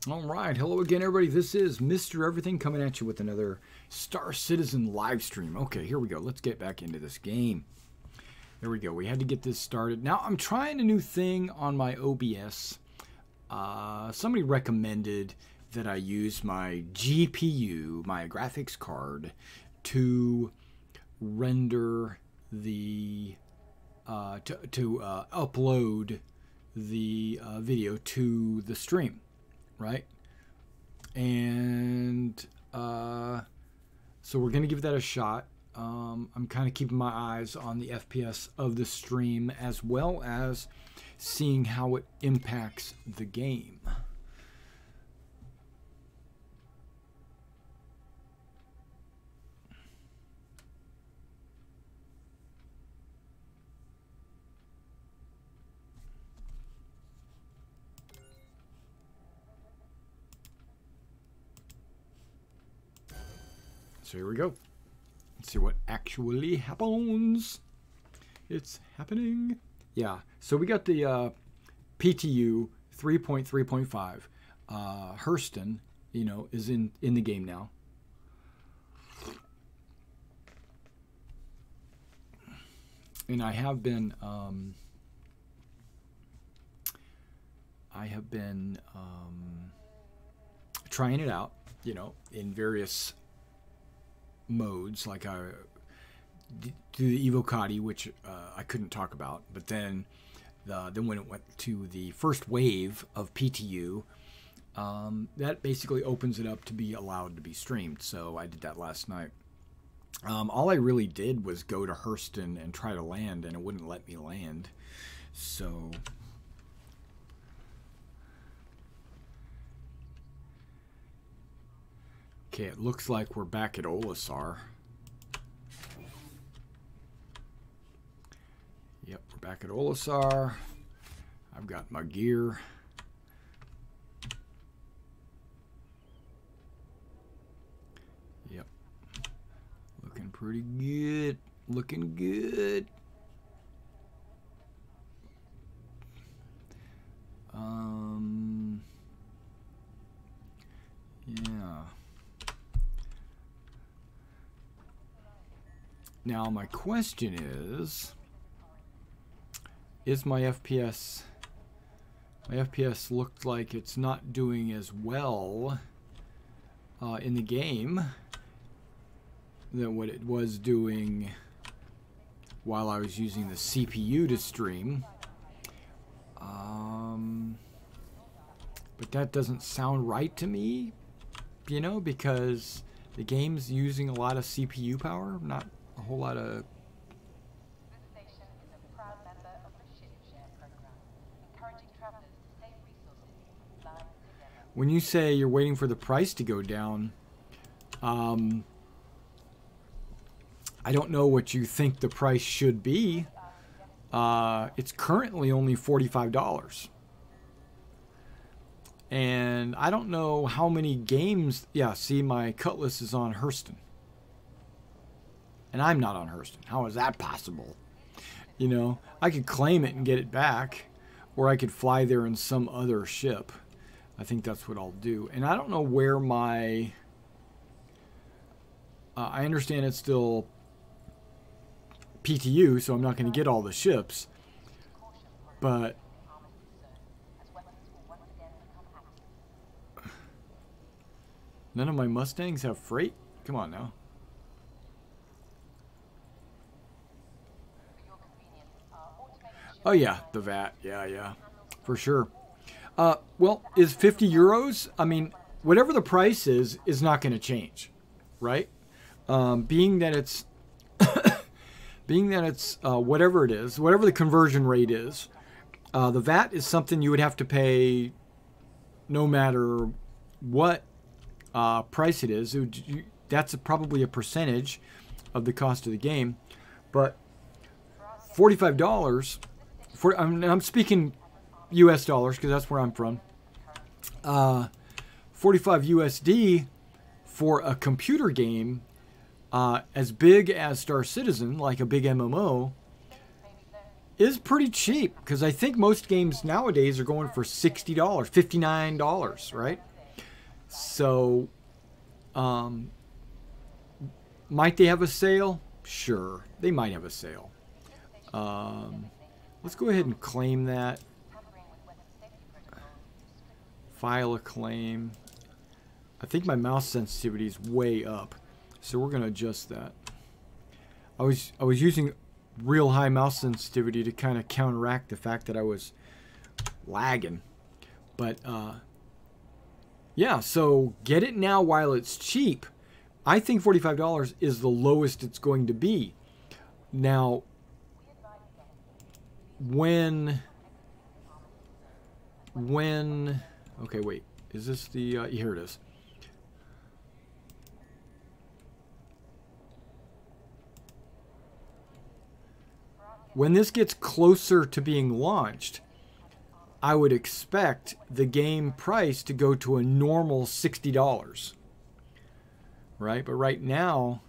All right, hello again, everybody. This is Mr. Everything coming at you with another Star Citizen live stream. Okay, here we go. Let's get back into this game. There we go. We had to get this started. Now, I'm trying a new thing on my OBS. Somebody recommended that I use my GPU, my graphics card, to render the, to upload the video to the stream. Right? And so we're going to give that a shot. I'm kind of keeping my eyes on the FPS of the stream as well as seeing how it impacts the game. So here we go. Let's see what actually happens. It's happening. Yeah. So we got the PTU 3.3.5. Hurston, you know, is in the game now. And I have been trying it out, you know, in various modes, like I do the Evocati, which I couldn't talk about, but then when it went to the first wave of PTU, that basically opens it up to be allowed to be streamed. So I did that last night. All I really did was go to Hurston and try to land, and it wouldn't let me land. So okay, it looks like we're back at Olisar. Yep, we're back at Olisar. I've got my gear. Yep. Looking pretty good. Looking good. Yeah. Now my question is my FPS looked like it's not doing as well in the game than what it was doing while I was using the CPU to stream. But that doesn't sound right to me, you know, because the game's using a lot of CPU power, not a whole lot of. This station is a proud member of the Ship Share program, encouraging travelers to save resources, fly together. When you say you're waiting for the price to go down, I don't know what you think the price should be. It's currently only $45. And I don't know how many games. Yeah, see, my Cutlass is on Hurston. And I'm not on Hurston. How is that possible? You know, I could claim it and get it back, or I could fly there in some other ship. I think that's what I'll do. And I don't know where my. I understand it's still PTU, so I'm not going to get all the ships. But none of my Mustangs have freight? Come on now. Oh yeah, the VAT. Yeah, for sure. Well, is 50 euros? I mean, whatever the price is not going to change, right? Being that it's whatever it is, whatever the conversion rate is, the VAT is something you would have to pay no matter what price it is. That's probably a percentage of the cost of the game, but $45. I'm speaking U.S. dollars because that's where I'm from. 45 USD for a computer game as big as Star Citizen, like a big MMO, is pretty cheap, because I think most games nowadays are going for $60, $59, right? So, might they have a sale? Sure, they might have a sale. Let's go ahead and claim that. File a claim. I think my mouse sensitivity is way up, so we're gonna adjust that. I was using real high mouse sensitivity to kind of counteract the fact that I was lagging. But yeah, so get it now while it's cheap. I think $45 is the lowest it's going to be. Now, when okay, wait, is this the here it is. When this gets closer to being launched, I would expect the game price to go to a normal $60. Right? But right now,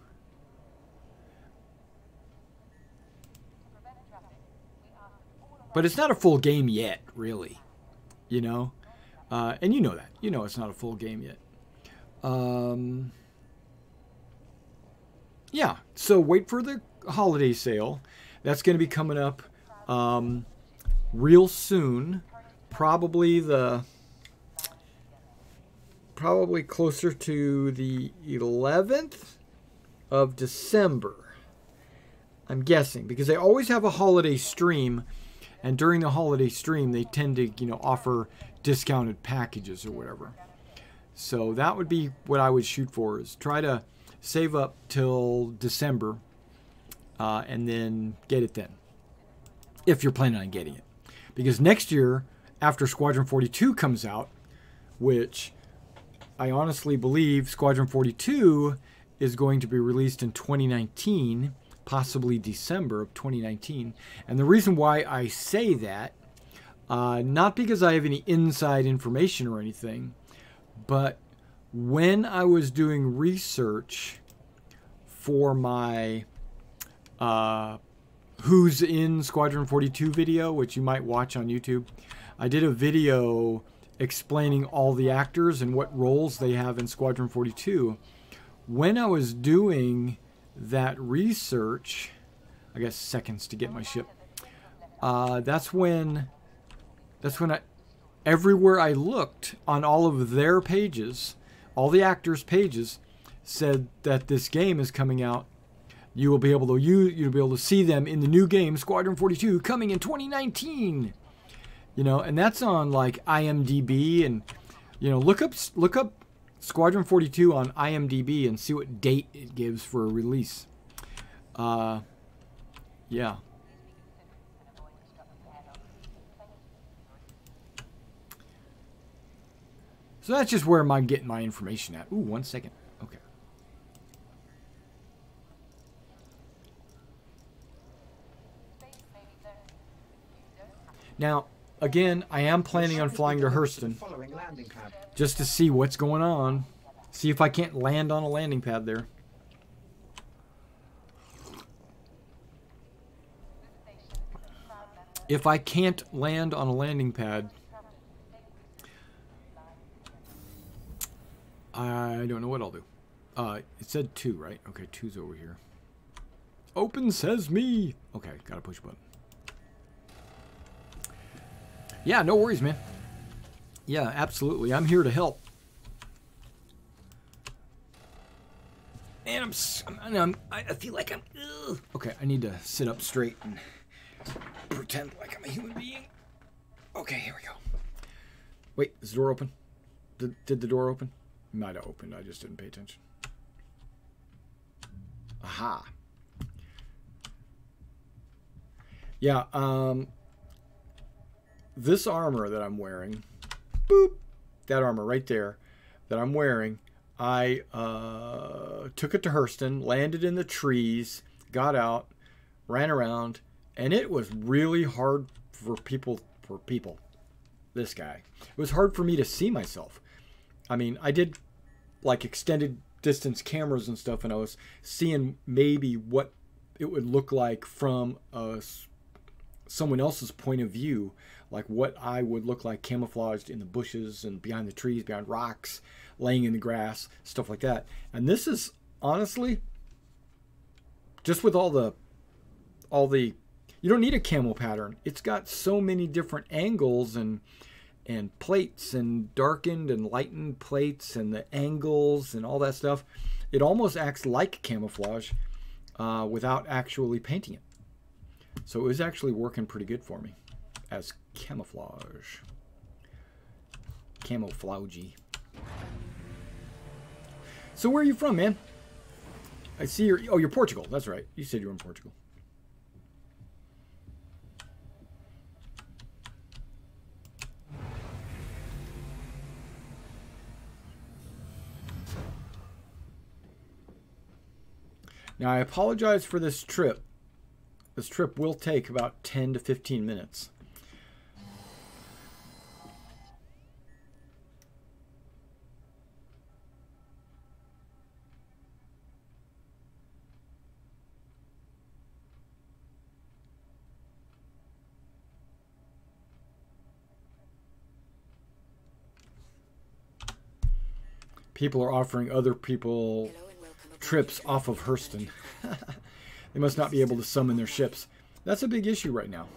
but it's not a full game yet, really. You know? And you know that. You know it's not a full game yet. Yeah, so wait for the holiday sale. That's going to be coming up real soon. Probably closer to the 11th of December. I'm guessing, because they always have a holiday stream, and during the holiday stream they tend to, you know, offer discounted packages or whatever. So that would be what I would shoot for, is try to save up till December and then get it then, if you're planning on getting it. Because next year, after Squadron 42 comes out, which I honestly believe Squadron 42 is going to be released in 2019, possibly December of 2019. And the reason why I say that, not because I have any inside information or anything, but when I was doing research for my Who's in Squadron 42 video, which you might watch on YouTube, I did a video explaining all the actors and what roles they have in Squadron 42. When I was doing that research, I guess seconds to get my ship, that's when everywhere I looked on all of their pages, all the actors' pages, said that this game is coming out. You'll be able to see them in the new game Squadron 42 coming in 2019. You know, and that's on like IMDb, and you know, look up Squadron 42 on IMDb and see what date it gives for a release. Yeah. So that's just where I'm getting my information at. Ooh, 1 second. Okay. Now, again, I am planning on flying to Hurston just to see what's going on. See if I can't land on a landing pad there. If I can't land on a landing pad, I don't know what I'll do. It said 2, right? Okay, 2's over here. Open says me. Okay, gotta push a button. Yeah, no worries, man. Yeah, absolutely. I'm here to help. And I feel like I'm... Ugh. Okay, I need to sit up straight and pretend like I'm a human being. Okay, here we go. Wait, is the door open? Did the door open? It might have opened. I just didn't pay attention. Aha. Yeah, this armor that I'm wearing, boop, that armor right there that I'm wearing, I took it to Hurston, landed in the trees, got out, ran around, and it was really hard for people, this guy. It was hard for me to see myself. I mean, I did like extended distance cameras and stuff, and I was seeing maybe what it would look like from someone else's point of view, like what I would look like camouflaged in the bushes and behind the trees, behind rocks, laying in the grass, stuff like that. And this is honestly just with all the you don't need a camo pattern. It's got so many different angles and plates and darkened and lightened plates and the angles and all that stuff. It almost acts like camouflage without actually painting it. So it was actually working pretty good for me as camouflage. Camouflagey. So where are you from, man? I see you're Portugal. That's right. You said you were in Portugal. Now, I apologize for this trip. This trip will take about 10 to 15 minutes. People are offering other people trips off of Hurston. They must not be able to summon their ships. That's a big issue right now.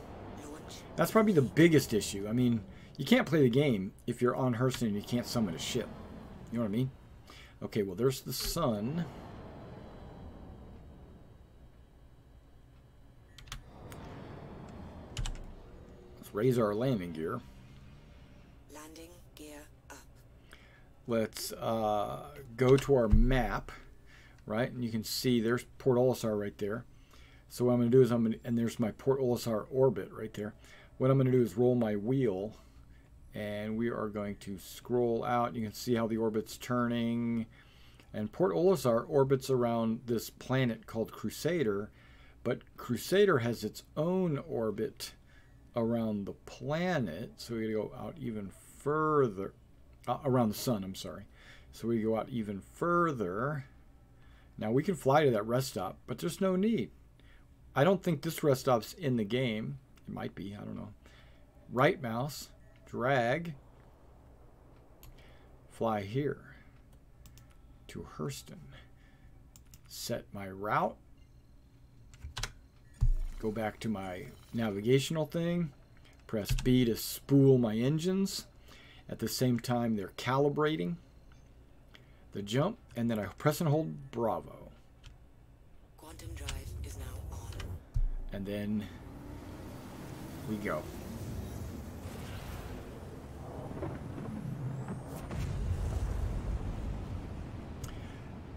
That's probably the biggest issue. I mean, you can't play the game if you're on Hurston and you can't summon a ship. You know what I mean? Okay, well, there's the sun. Let's raise our landing gear. Landing gear up. Let's go to our map. Right, and you can see there's Port Olisar right there. So what I'm going to do is and there's my Port Olisar orbit right there. What I'm going to do is roll my wheel, and we are going to scroll out. You can see how the orbit's turning, and Port Olisar orbits around this planet called Crusader, but Crusader has its own orbit around the planet. So we go out even further, around the sun. I'm sorry. So we go out even further. Now, we can fly to that rest stop, but there's no need. I don't think this rest stop's in the game. It might be. I don't know. Right mouse, drag, fly here to Hurston. Set my route. Go back to my navigational thing. Press B to spool my engines. At the same time, they're calibrating the jump, and then I press and hold Bravo. Quantum drive is now on. And then we go.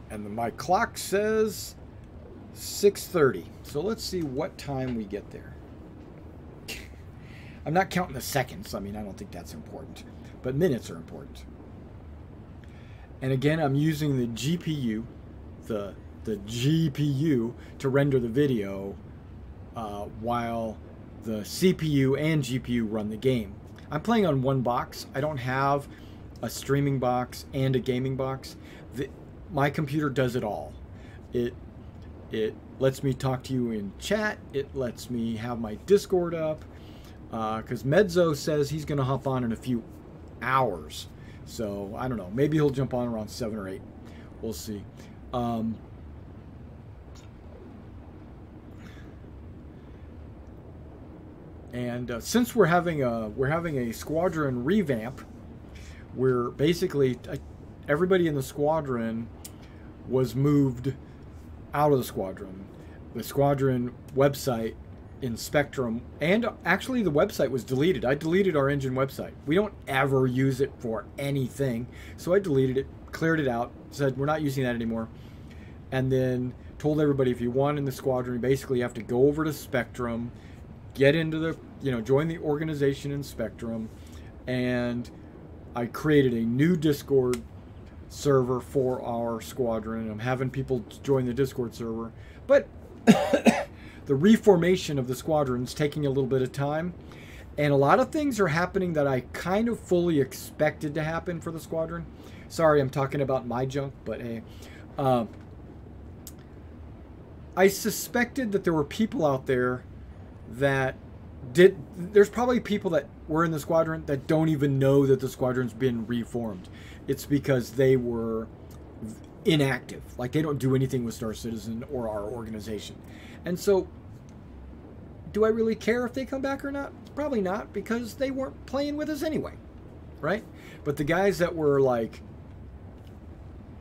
And my clock says 6:30. So let's see what time we get there. I'm not counting the seconds. I mean, I don't think that's important. But minutes are important. And again, I'm using the GPU, the GPU to render the video while the CPU and GPU run the game. I'm playing on one box. I don't have a streaming box and a gaming box. My computer does it all. It lets me talk to you in chat. It lets me have my Discord up. Because Mezzo says he's going to hop on in a few hours. So, I don't know. Maybe he'll jump on around 7 or 8. We'll see. And since we're having a squadron revamp, we're basically everybody in the squadron was moved out of the squadron. The squadron website in Spectrum, and actually the website was deleted. I deleted our engine website. We don't ever use it for anything, so I deleted it, cleared it out, said we're not using that anymore, and then told everybody if you want in the squadron, basically you have to go over to Spectrum, get into the, join the organization in Spectrum, and I created a new Discord server for our squadron. I'm having people join the Discord server, but the reformation of the squadron is taking a little bit of time, and a lot of things are happening that I kind of fully expected to happen for the squadron. Sorry, I'm talking about my junk, but hey, I suspected that there were people out there that there's probably people that were in the squadron that don't even know that the squadron's been reformed. It's because they were inactive. Like, they don't do anything with Star Citizen or our organization. And so, do I really care if they come back or not? Probably not, because they weren't playing with us anyway, right? But the guys that were, like,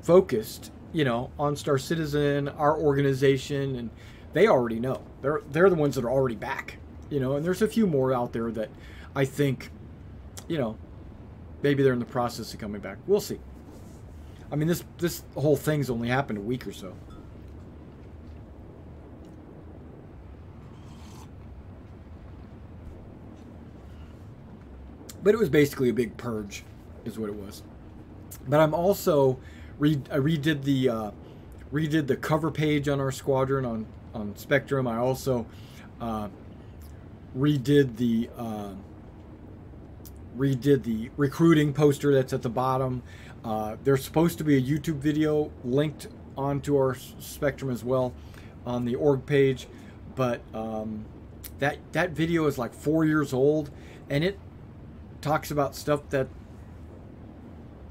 focused, you know, on Star Citizen, our organization, and they already know. They're the ones that are already back, you know, and there's a few more out there that I think, you know, maybe they're in the process of coming back. We'll see. I mean, this whole thing's only happened a week or so. But it was basically a big purge, is what it was. But I'm also I redid the cover page on our squadron on Spectrum. I also redid the recruiting poster that's at the bottom. There's supposed to be a YouTube video linked onto our Spectrum as well on the org page, but that video is like 4 years old, and it talks about stuff that,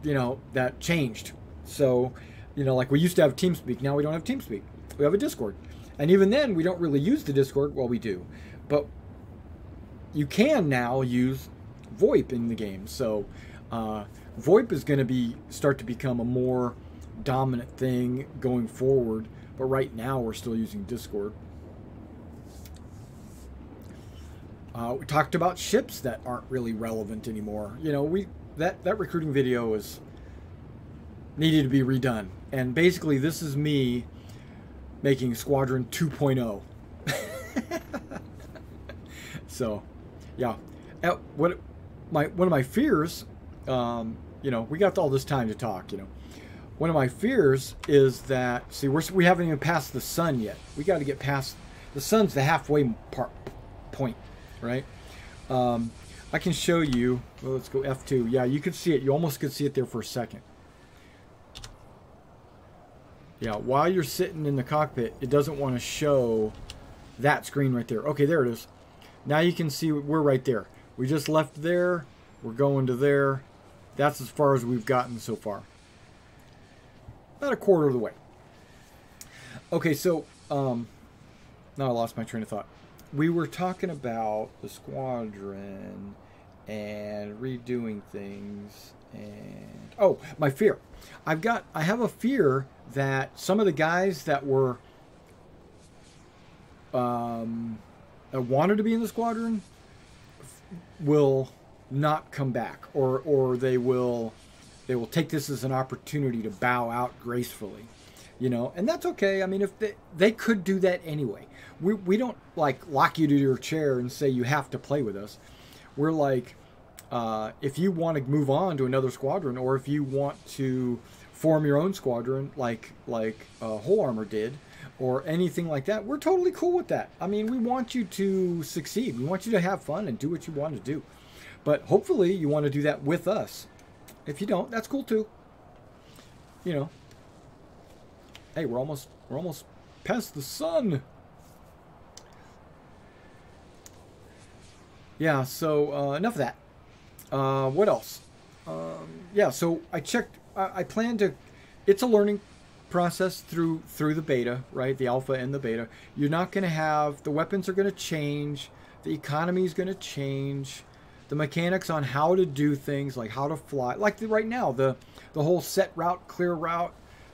you know, that changed. So, you know, like, we used to have TeamSpeak. Now we don't have TeamSpeak. We have a Discord. And even then, we don't really use the Discord. Well, we do. But you can now use VoIP in the game. So VoIP is going to start to become a more dominant thing going forward. But right now, we're still using Discord. We talked about ships that aren't really relevant anymore. You know, that recruiting video needed to be redone. And basically, this is me making Squadron 2.0. So, yeah. One of my fears, you know, we got all this time to talk, you know. One of my fears is that, see, we haven't even passed the sun yet. We got to get past, the sun's the halfway point, right? I can show you, well, let's go F2. Yeah, you can see it. You almost could see it there for a second. Yeah, while you're sitting in the cockpit, it doesn't want to show that screen right there. Okay, there it is. Now you can see we're right there. We just left there. We're going to there. That's as far as we've gotten so far. About a quarter of the way. Okay, so, now I lost my train of thought. We were talking about the squadron and redoing things and... Oh, my fear. I have a fear that some of the guys that were... that wanted to be in the squadron will not come back. Or they will take this as an opportunity to bow out gracefully. You know, and that's okay. I mean, if they could do that anyway. We don't, like, lock you to your chair and say you have to play with us. We're like, if you want to move on to another squadron, or if you want to form your own squadron, like Whole Armor did, or anything like that, we're totally cool with that. I mean, we want you to succeed. We want you to have fun and do what you want to do. But hopefully you want to do that with us. If you don't, that's cool too. You know. Hey, we're almost past the sun. Yeah, so enough of that. What else? Yeah, so I checked. I plan to. It's a learning process through the beta, right? The alpha and the beta. You're not going to have, the weapons are going to change. The economy is going to change. The mechanics on how to do things, like how to fly, like right now, the whole set route, clear route,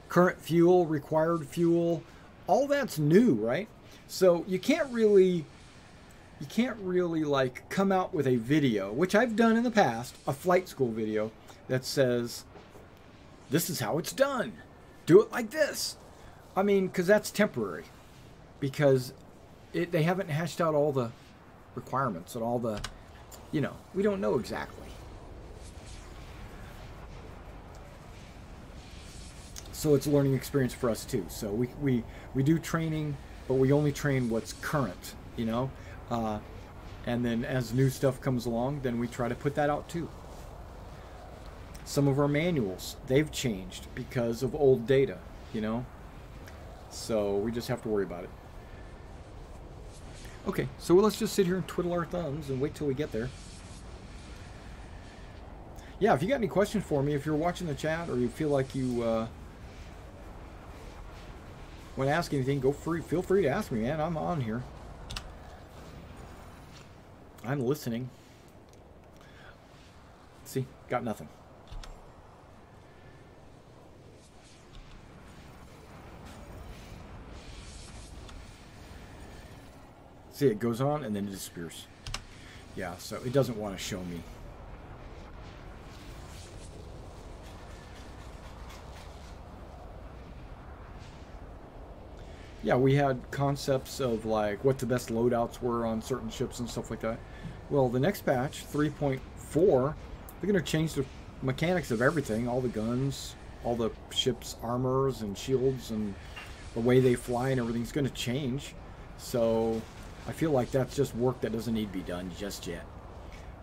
current fuel, required fuel, all that's new, right? So you can't really like come out with a video, which I've done in the past, a flight school video that says, this is how it's done. Do it like this. I mean, because that's temporary. Because they haven't hashed out all the requirements and all the, you know, we don't know exactly. So it's a learning experience for us too. So we do training, but we only train what's current, you know. And then as new stuff comes along, then we try to put that out too. Some of our manuals, they've changed because of old data, you know. So we just have to worry about it. Okay, so let's just sit here and twiddle our thumbs and wait till we get there. Yeah, if you got any questions for me, if you're watching the chat or you feel like you want to ask anything, feel free to ask me, man. I'm on here. I'm listening. See, got nothing. See, it goes on and then it disappears. Yeah, so it doesn't want to show me. Yeah, we had concepts of like what the best loadouts were on certain ships and stuff like that. Well, the next patch, 3.4, they're going to change the mechanics of everything. All the guns, all the ship's armors and shields and the way they fly and everything's going to change. So I feel like that's just work that doesn't need to be done just yet.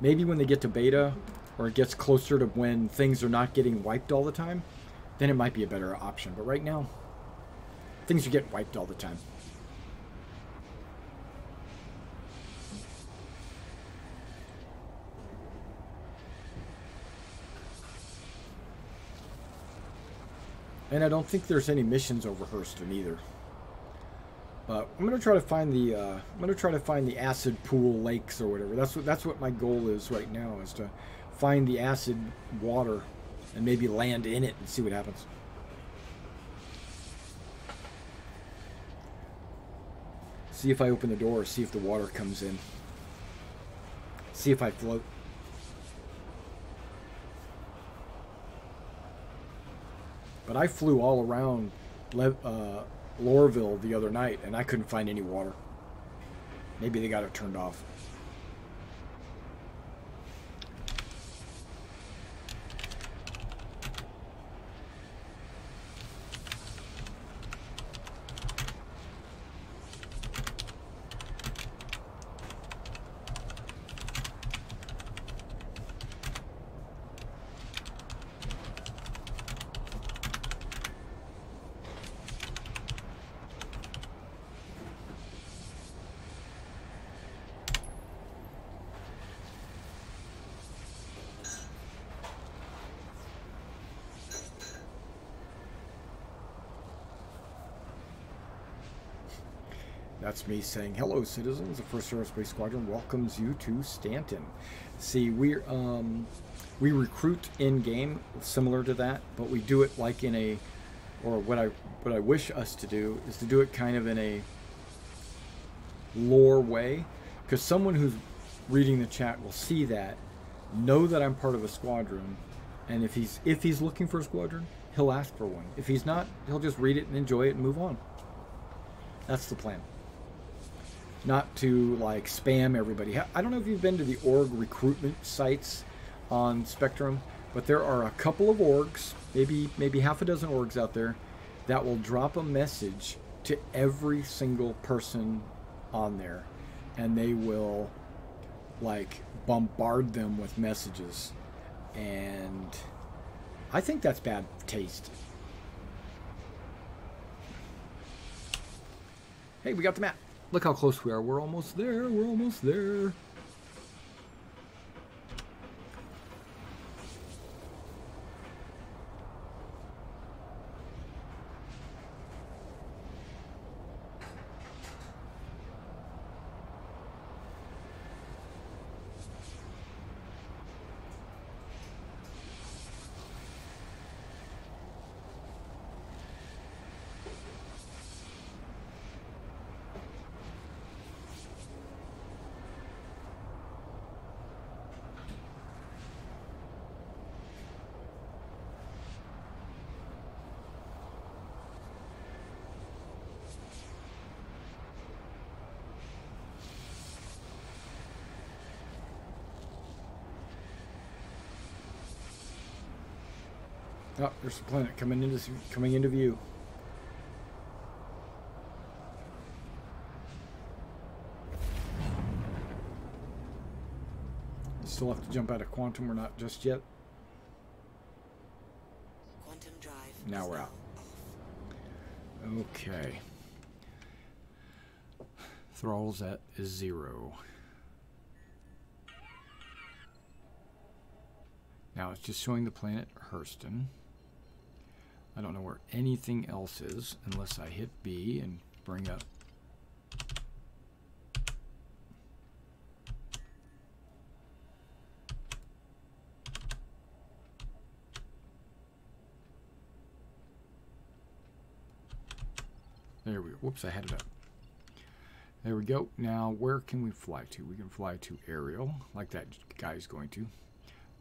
Maybe when they get to beta or it gets closer to when things are not getting wiped all the time, then it might be a better option. But right now, things are getting wiped all the time. And I don't think there's any missions over Hurston either. But I'm gonna try to find the acid pool lakes or whatever. That's what my goal is right now, is to find the acid water and maybe land in it and see what happens. See if I open the door, see if the water comes in. See if I float. But I flew all around Lorville the other night, and I couldn't find any water. Maybe they got it turned off. That's me saying, hello, citizens. The 1st Aerospace Squadron welcomes you to Stanton. See, we recruit in-game, similar to that, but we do it like in a, or what I wish us to do is to do it kind of in a lore way, because someone who's reading the chat will see that, know that I'm part of a squadron, and if he's looking for a squadron, he'll ask for one. If he's not, he'll just read it and enjoy it and move on. That's the plan. Not to like spam everybody. I don't know if you've been to the org recruitment sites on Spectrum, but there are a couple of orgs, maybe half a dozen orgs out there, that will drop a message to every single person on there, and they will like bombard them with messages, and I think that's bad taste. Hey, we got the map. Look how close we are. We're almost there. We're almost there. Oh, there's the planet coming into view. Still have to jump out of quantum. We're not just yet. Quantum drive. Now is we're now out. off. Okay. Throttles at 0. Now it's just showing the planet Hurston. I don't know where anything else is unless I hit B and bring up. There we go. Whoops, I had it up. There we go. Now, where can we fly to? We can fly to Ariel, like that guy's going to.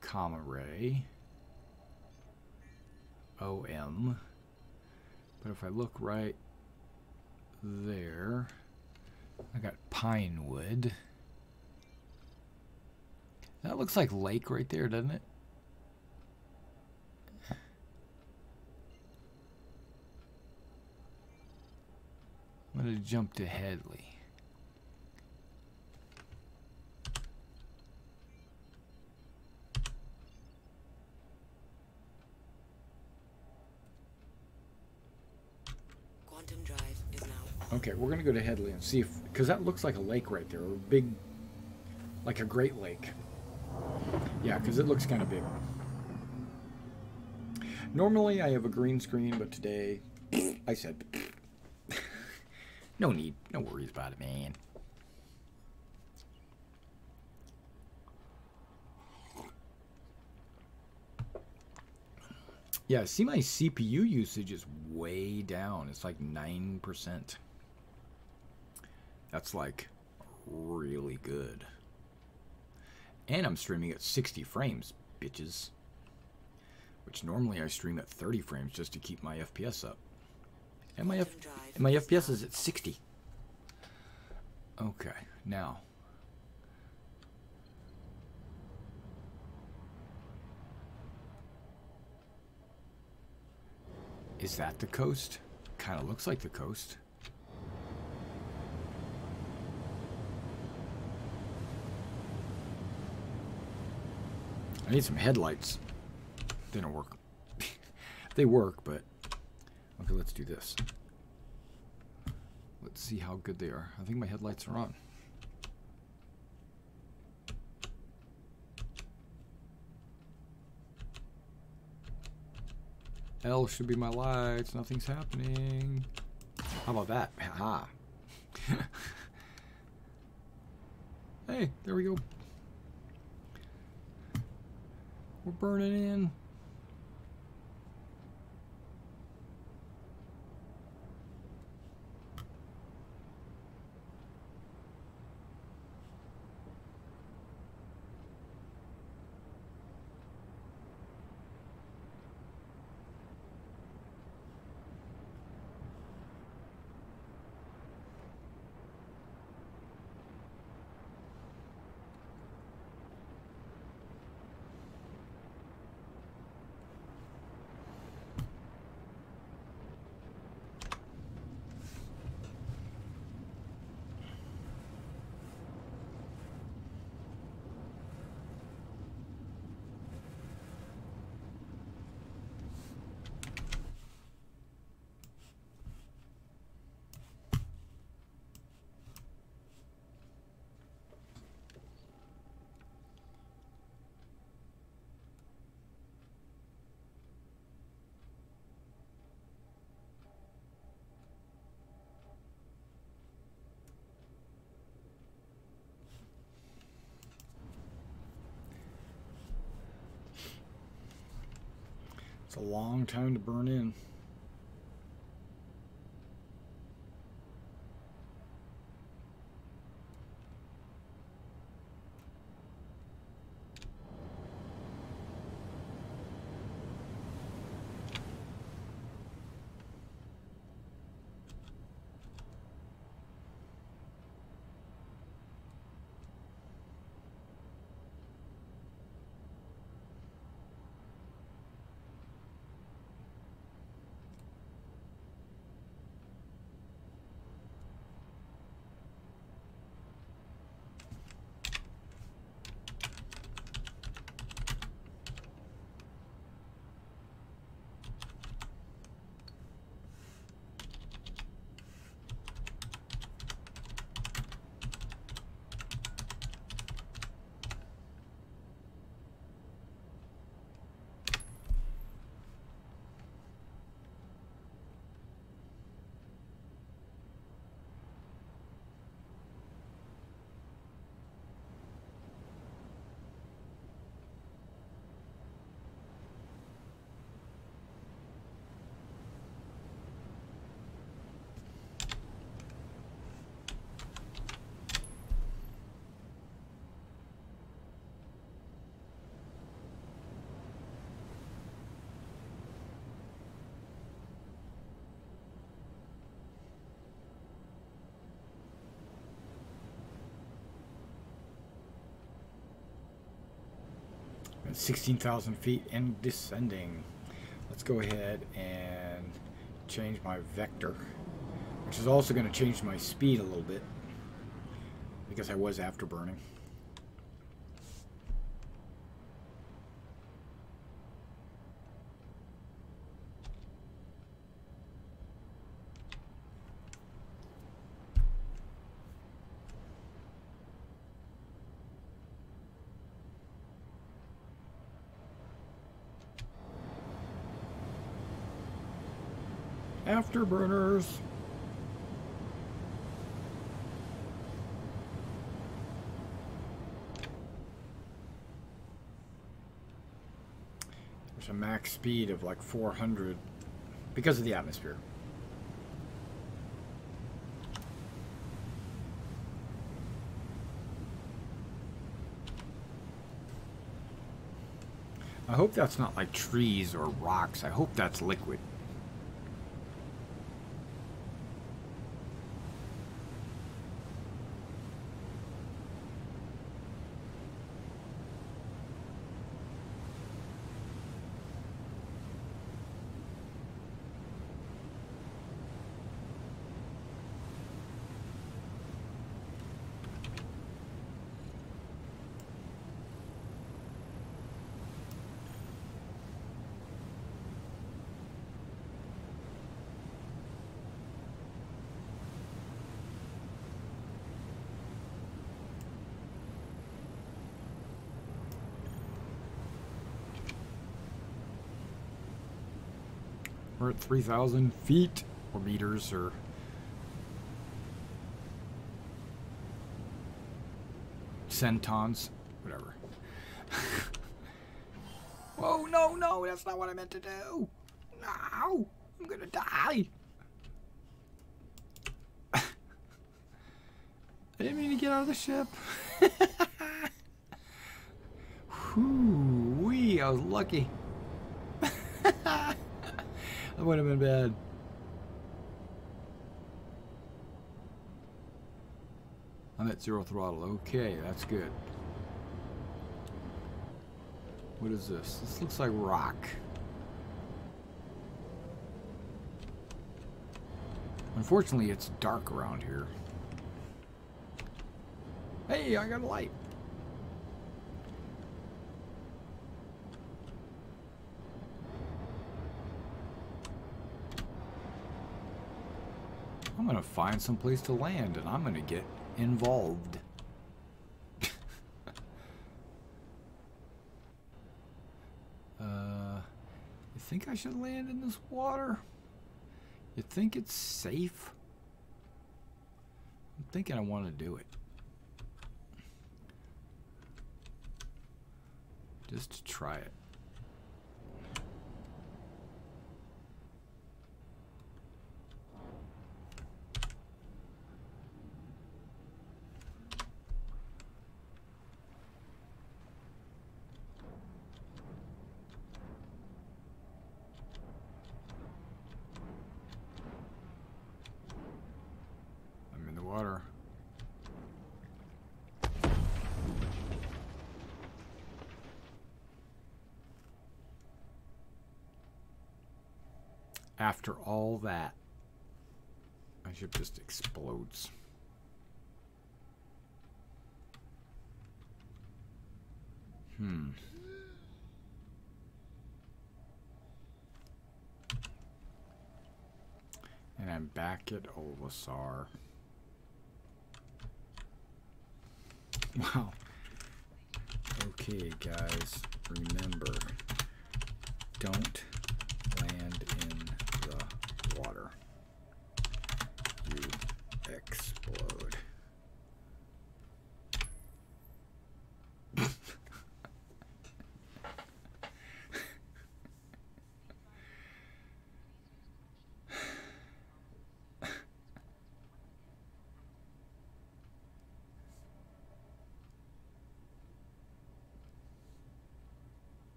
Comma ray. OM. But if I look right there, I got Pinewood. That looks like lake right there, doesn't it? I'm going to jump to Headley. Quantum drive is now on. Okay, we're going to go to Headley and see if... Because that looks like a lake right there. A big... Like a Great Lake. Yeah, because it looks kind of big. Normally I have a green screen, but today I said... No need. No worries about it, man. Yeah, see my CPU usage is way down. It's like 9%. That's like really good. And I'm streaming at 60 frames, bitches. Which normally I stream at 30 frames just to keep my FPS up. And my FPS is at 60. Okay, now. Is that the coast? Kind of looks like the coast. I need some headlights. They don't work. They work, but... Okay, let's do this. Let's see how good they are. I think my headlights are on. L should be my lights. Nothing's happening. How about that? Haha. Hey, there we go. We're burning in. It's a long time to burn in. 16,000 feet and descending. Let's go ahead and change my vector, which is also going to change my speed a little bit because I was afterburning. Afterburners. There's a max speed of like 400 because of the atmosphere. I hope that's not like trees or rocks. I hope that's liquid. We're at 3,000 feet or meters or centons, whatever. Oh, no, no, that's not what I meant to do. No, I'm gonna die. I didn't mean to get out of the ship. Whoo-wee, I was lucky. That would have been bad. I'm at 0 throttle. Okay, that's good. What is this? This looks like rock. Unfortunately, it's dark around here. Hey, I got a light. I'm gonna find some place to land and I'm gonna get involved. You think I should land in this water? You think it's safe? I'm thinking I want to do it. Just to try it. Water. After all that, my ship just explodes. And I'm back at Olisar. Wow. Okay, guys, remember, don't land in the water. You explode.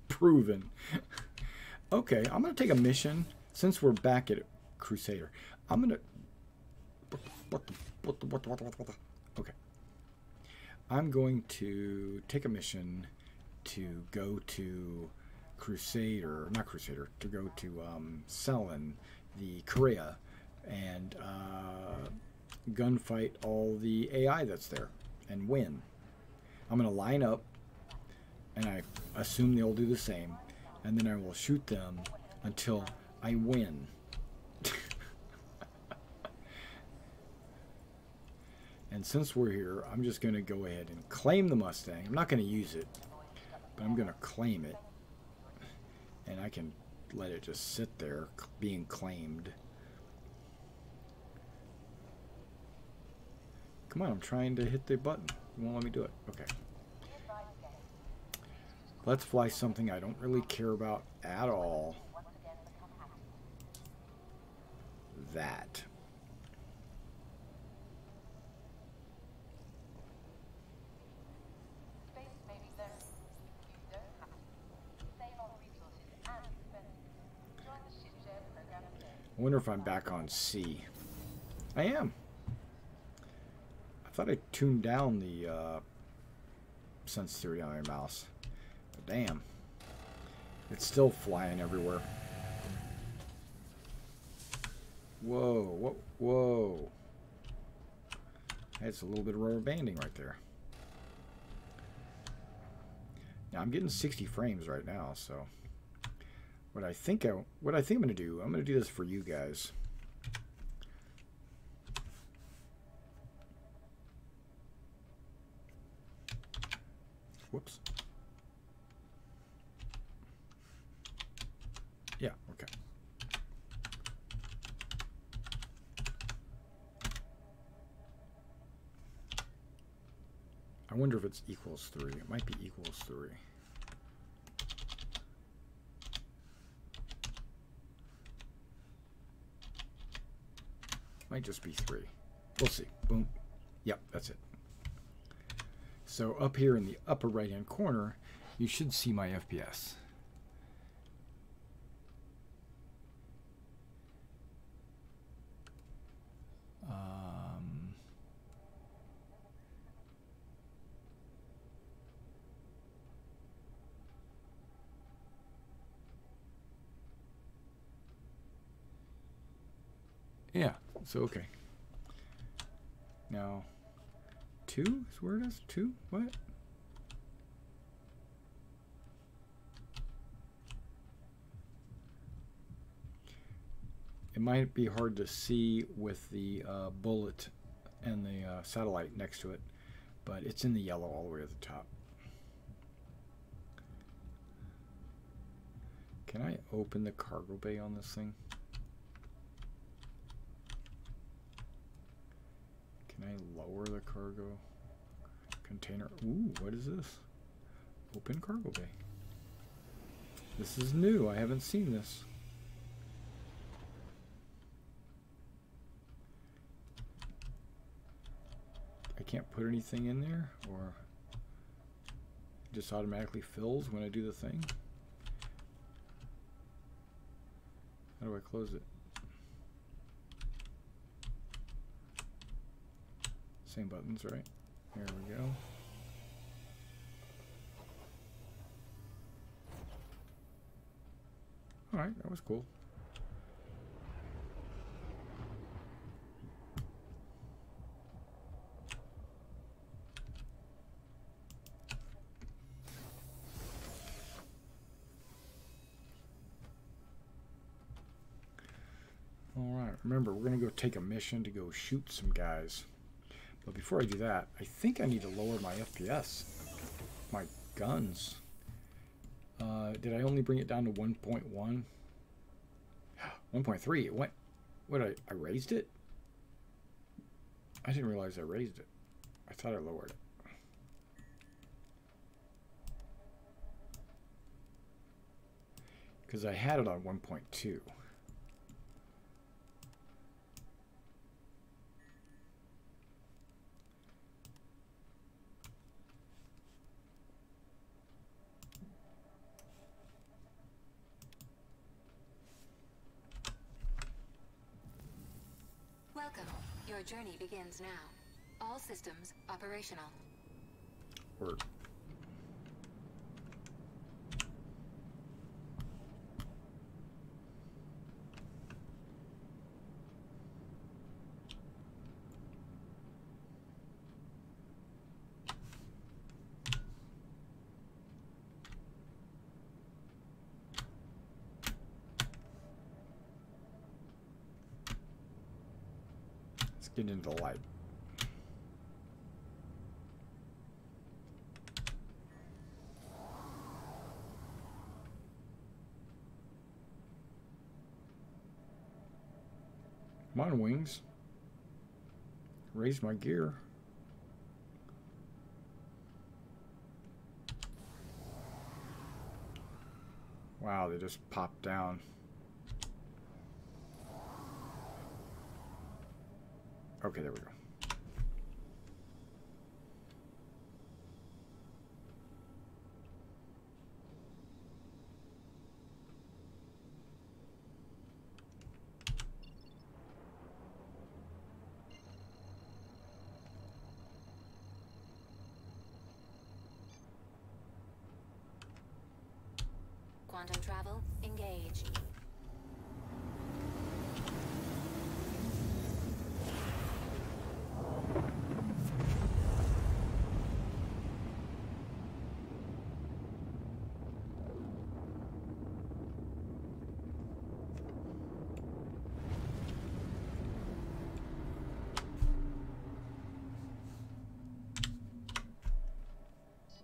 Proven. Okay, I'm going to take a mission. Since we're back at Crusader. I'm gonna. Okay. I'm going to take a mission to go to Crusader, not Crusader, to go to Selin, the Korea, and gunfight all the AI that's there and win. I'm going to line up, and I assume they'll do the same, and then I will shoot them until I win. And since we're here, I'm just going to go ahead and claim the Mustang. I'm not going to use it, but I'm going to claim it. And I can let it just sit there being claimed. Come on, I'm trying to hit the button. You won't let me do it. Okay. Let's fly something I don't really care about at all. That. I wonder if I'm back on C. I am. I thought I tuned down the sensitivity on my mouse. But damn. It's still flying everywhere. Whoa, whoa. That's a little bit of rubber banding right there. Now I'm getting 60 frames right now, so what I think I'm going to do, I'm going to do this for you guys. Whoops. Yeah, okay. I wonder if it's equals 3. It might be equals 3. Might just be 3. We'll see. Boom. Yep, that's it. So up here in the upper right hand corner, you should see my FPS. Yeah, so okay. Now, 2 is where it is? 2? What? It might be hard to see with the bullet and the satellite next to it, but it's in the yellow all the way at the top. Can I open the cargo bay on this thing? Can I lower the cargo container? Ooh, what is this? Open cargo bay. This is new. I haven't seen this. I can't put anything in there, or it just automatically fills when I do the thing. How do I close it? Same buttons, right? There we go. Alright, that was cool. Alright, remember, we're going to go take a mission to go shoot some guys. But before I do that, I think I need to lower my FPS. My guns. Did I only bring it down to 1.1? 1.3. It went... What, I raised it? I didn't realize I raised it. I thought I lowered it. Because I had it on 1.2. Our journey begins now. All systems operational. Word. Let's get into the light. Come on, wings. Raise my gear. Wow, they just popped down. Okay, there we go. Quantum travel engaged.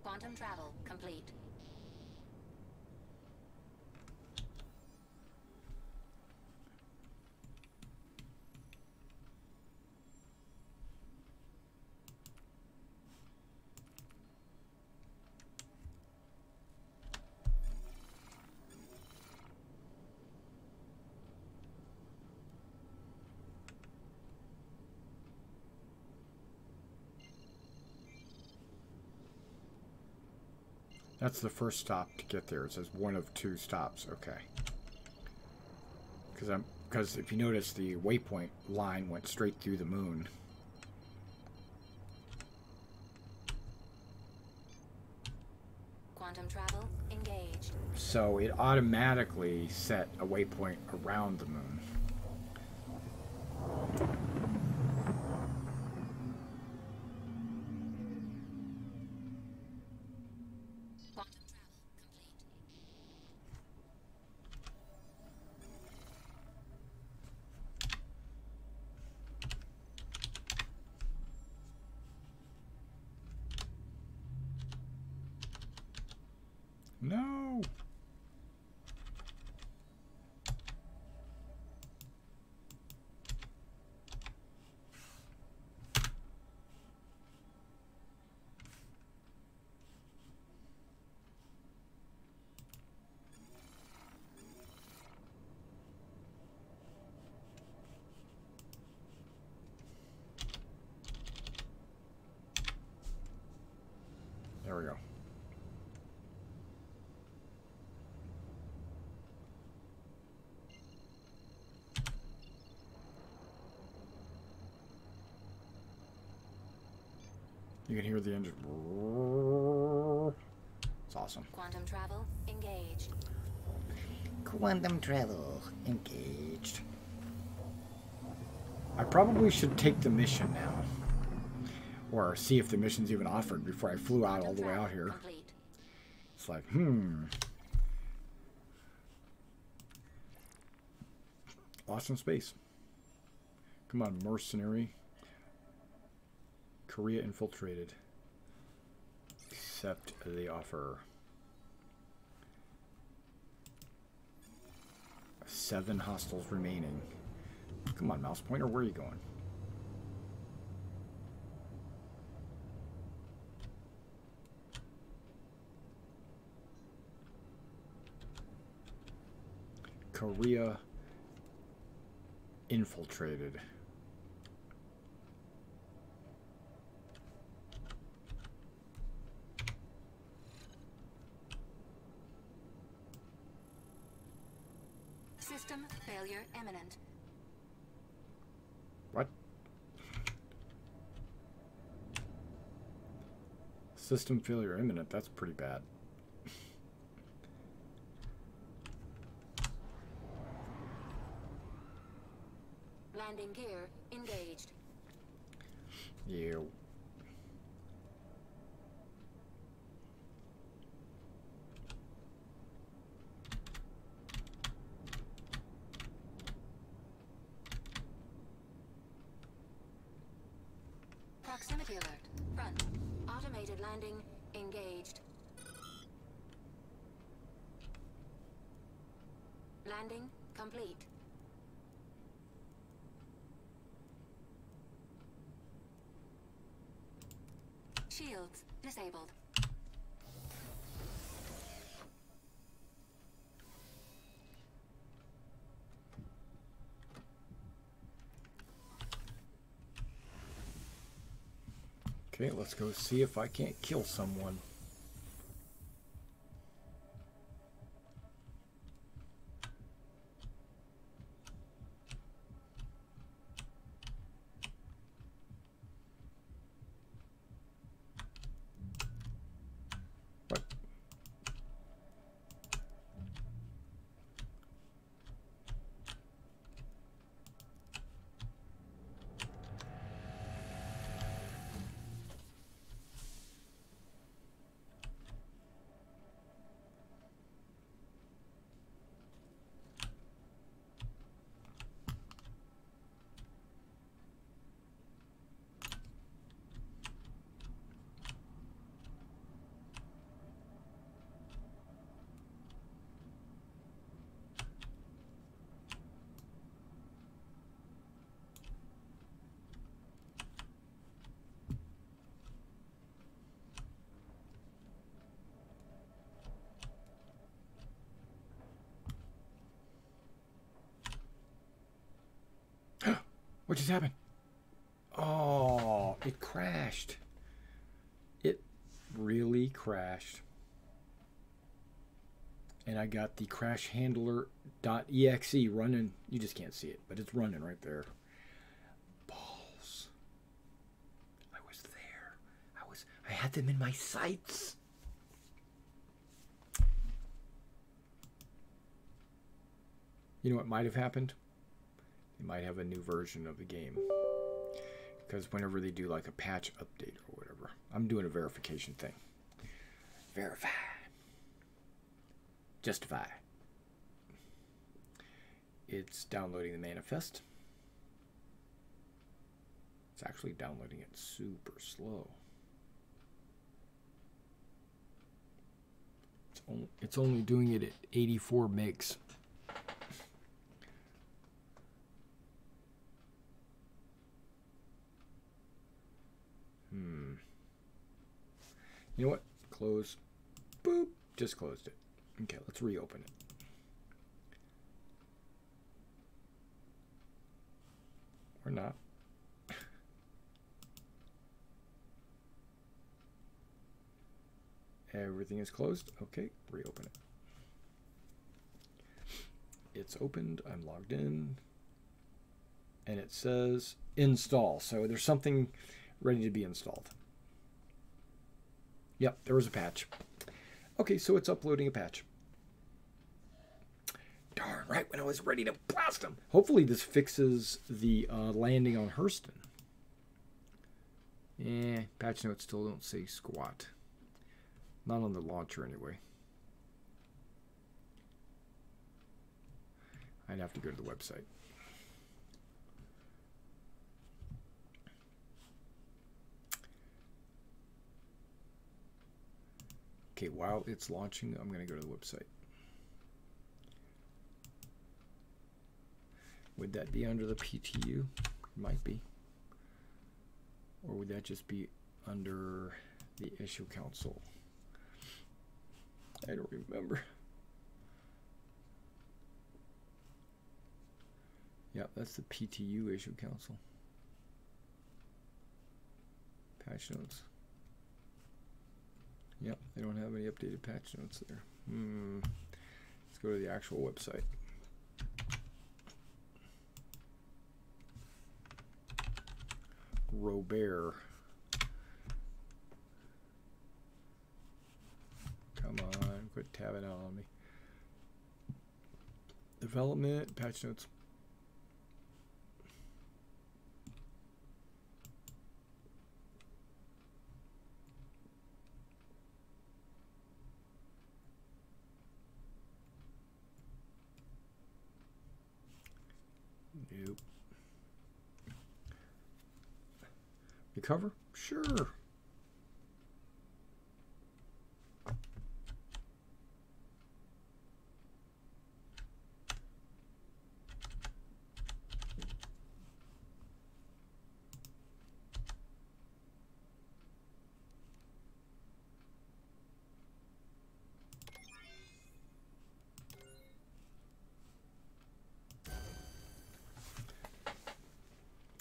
Quantum travel complete. That's the first stop to get there. It says one of 2 stops. Okay. Because if you notice, the waypoint line went straight through the moon. Quantum travel engaged. So it automatically set a waypoint around the moon. Quantum travel complete. No. There we go. You can hear the engine. It's awesome. Quantum travel engaged. Quantum travel engaged. I probably should take the mission now. Or see if the mission's even offered before I flew out all the way out here. Complete. It's like, Lost in space. Come on, mercenary. Korea infiltrated. Accept the offer. 7 hostiles remaining. Come on, mouse pointer, where are you going? Korea infiltrated. System failure imminent. What? System failure imminent. That's pretty bad. Landing gear engaged. Yeah. Proximity alert. Front. Automated landing engaged. Landing complete. Shields disabled. Okay, let's go see if I can't kill someone. What? What just happened? Oh, it crashed. It really crashed. And I got the crash handler.exe running. You just can't see it, but it's running right there. Balls. I was there. I had them in my sights. You know what might have happened? They might have a new version of the game. Because whenever they do like a patch update or whatever, I'm doing a verification thing. Verify. Justify. It's downloading the manifest. It's actually downloading it super slow. It's only doing it at 84 megs. You know what? Close. Boop. Just closed it. Okay, let's reopen it. Or not. Everything is closed. Okay, reopen it. It's opened. I'm logged in. And it says install. So there's something ready to be installed. Yep, there was a patch. Okay, so it's uploading a patch. Darn, right when I was ready to blast him. Hopefully this fixes the landing on Hurston. Patch notes still don't say squat. Not on the launcher anyway. I'd have to go to the website. Okay, while it's launching, I'm going to go to the website. Would that be under the PTU? It might be. Or would that just be under the issue council? I don't remember. Yeah, that's the PTU issue council. Patch notes. Yep, they don't have any updated patch notes there. Let's go to the actual website. Robert. have it out on me. Development, patch notes. Nope. Recover? Sure.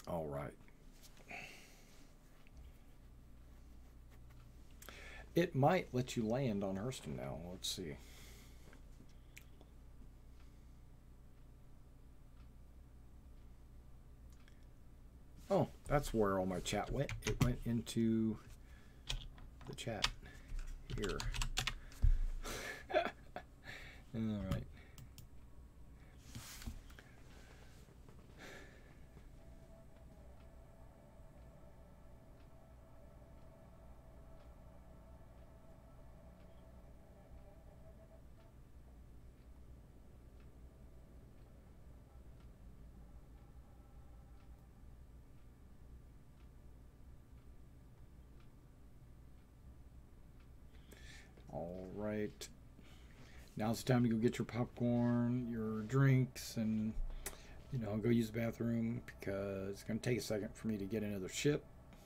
All right. It might let you land on Hurston now. Let's see. Oh, that's where all my chat went. It went into the chat here. All right. All right. Now's the time to go get your popcorn, your drinks, and, you know, go use the bathroom because it's going to take a second for me to get another ship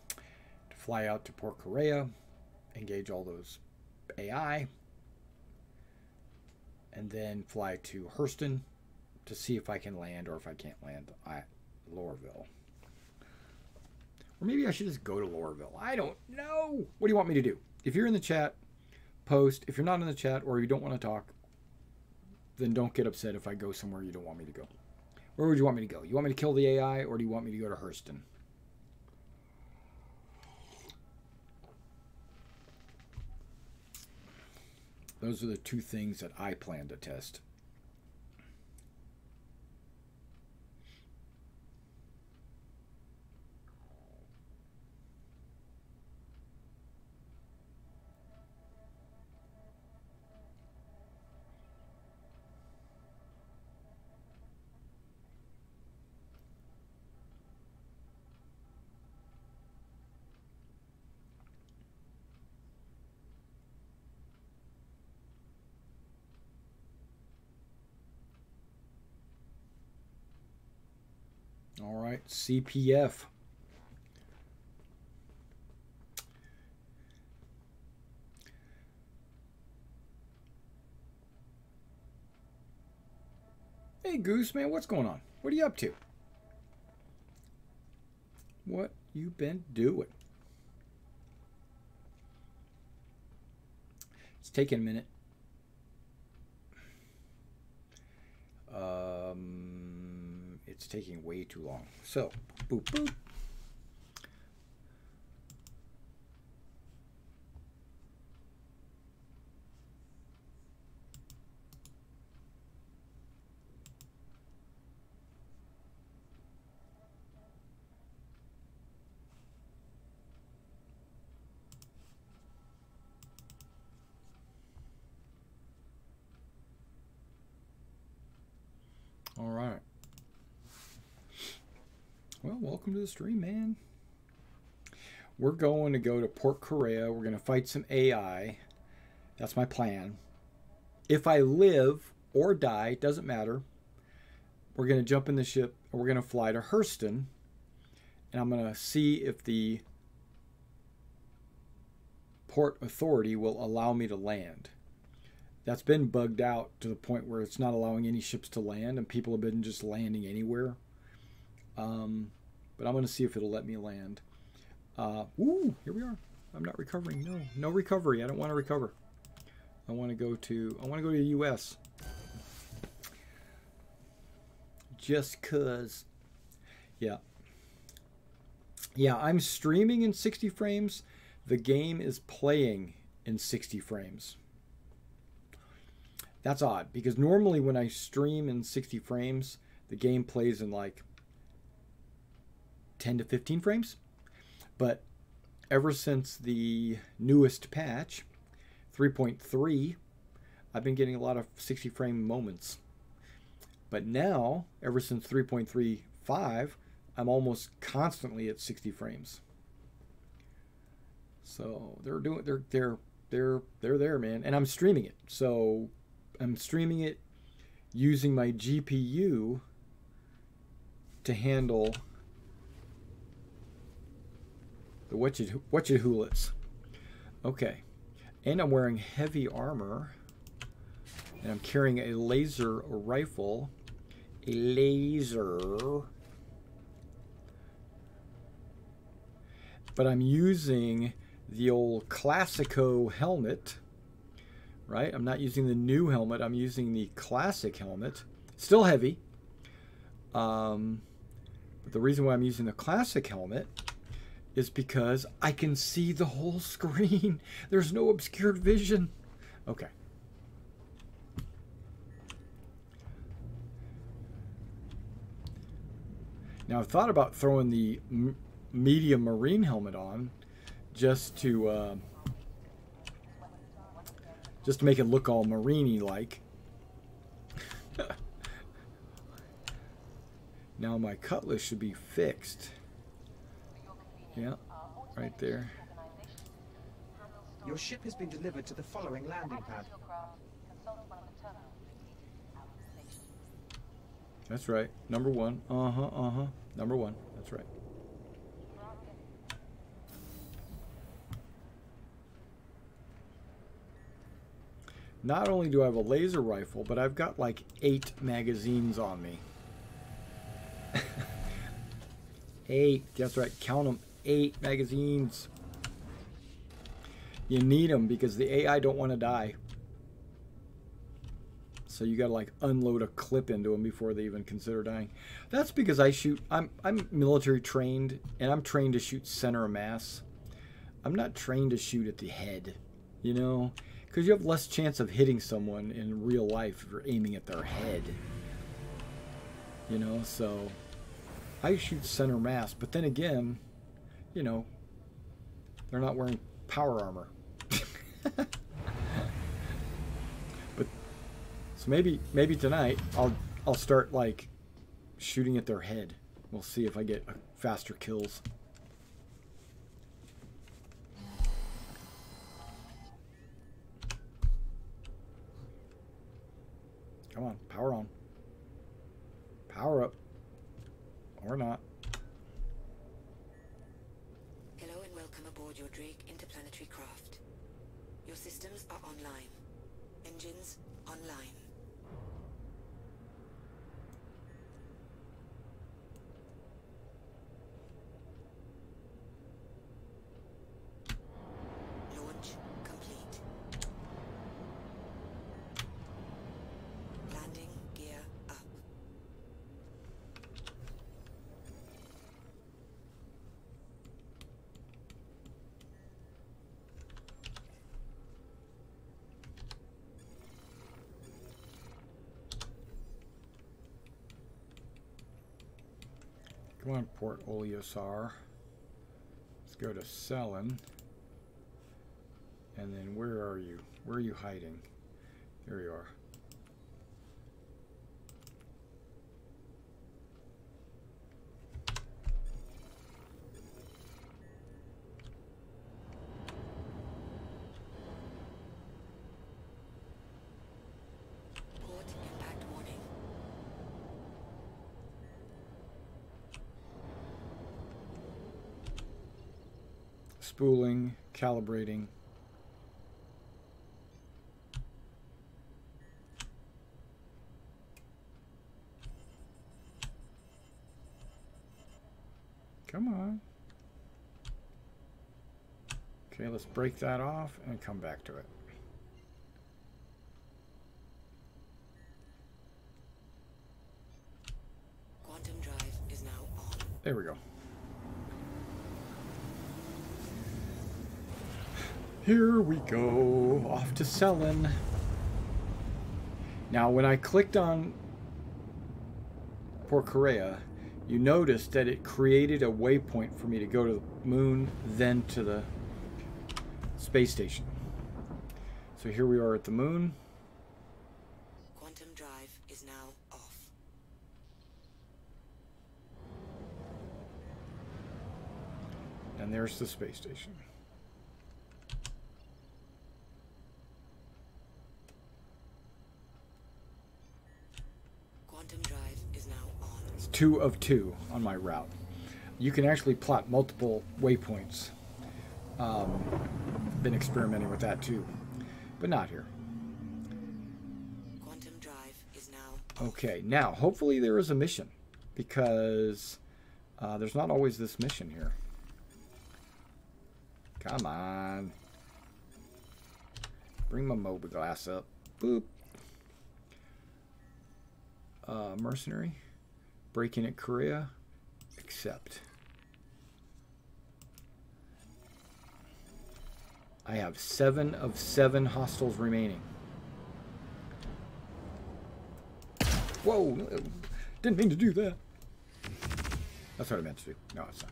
to fly out to Port Korea, engage all those AI, and then fly to Hurston to see if I can land or if I can't land at Lorville. Or maybe I should just go to Lorville. I don't know. What do you want me to do? If you're in the chat, post. If you're not in the chat or you don't want to talk, then don't get upset if I go somewhere you don't want me to go. Where would you want me to go? You want me to kill the AI or do you want me to go to Hurston? Those are the two things that I plan to test. All right, CPF. Hey, Goose, man, what's going on? What are you up to? What you been doing? It's taking a minute. It's taking way too long. So, boop, boop. All right. Well, welcome to the stream, man. We're going to go to Port Korea. We're going to fight some AI. That's my plan. If I live or die, doesn't matter. We're going to jump in the ship and we're going to fly to Hurston. And I'm going to see if the port authority will allow me to land. That's been bugged out to the point where it's not allowing any ships to land and people have been just landing anywhere. But I'm going to see if it'll let me land. Ooh, here we are. I'm not recovering. No, no recovery. I don't want to recover. I want to go to the US. Just cause. Yeah. Yeah, I'm streaming in 60 frames. The game is playing in 60 frames. That's odd, because normally when I stream in 60 frames, the game plays in like 10 to 15 frames. But ever since the newest patch, 3.3, I've been getting a lot of 60 frame moments. But now, ever since 3.35, I'm almost constantly at 60 frames. So they're there, man. And I'm streaming it. So I'm streaming it using my GPU to handle the whatchahoolits. Okay. And I'm wearing heavy armor. And I'm carrying a laser rifle. A laser. But I'm using the old Classico helmet. Right? I'm not using the new helmet. I'm using the classic helmet. Still heavy. But the reason why I'm using the classic helmet is because I can see the whole screen. There's no obscured vision. Okay. Now I've thought about throwing the medium marine helmet on just to make it look all marine-y like. Now my cutlass should be fixed. Yeah, right there. Your ship has been delivered to the following landing pad. That's right. Number one. Number one. That's right. Not only do I have a laser rifle, but I've got like 8 magazines on me. 8. That's right. Count them. 8 magazines. You need them because the AI don't want to die. So you got to like unload a clip into them before they even consider dying. That's because I shoot. I'm military trained, and I'm trained to shoot center of mass. I'm not trained to shoot at the head, you know, because you have less chance of hitting someone in real life if you're aiming at their head. You know, so I shoot center mass, but then again, you know, they're not wearing power armor. But so maybe tonight I'll start like shooting at their head. We'll see if I get faster kills. Come on, power on. Power up. Or not. Hello and welcome aboard your Drake interplanetary craft. Your systems are online. Engines online. Launch complete. Landing gear up. Come on, Port Oleosar. Let's go to Selin. And then where are you? Where are you hiding? There you are. Port impact warning. Spooling, calibrating. Come on. Okay, let's break that off and come back to it. Quantum drive is now on. There we go. Here we go, off to Selin. Now, when I clicked on Port Korea, you notice that it created a waypoint for me to go to the moon, then to the space station. So here we are at the moon. Quantum drive is now off. And there's the space station. Quantum drive is now on. It's 2 of 2 on my route. You can actually plot multiple waypoints. Been experimenting with that too, but not here. Quantum drive is now. Okay, now hopefully there is a mission, because there's not always this mission here. Come on. Bring my mobiGlas up. Boop. Mercenary. Break-in at Korea. Accept. I have 7 of 7 hostiles remaining. Whoa! Didn't mean to do that. That's what I meant to do. No, it's not.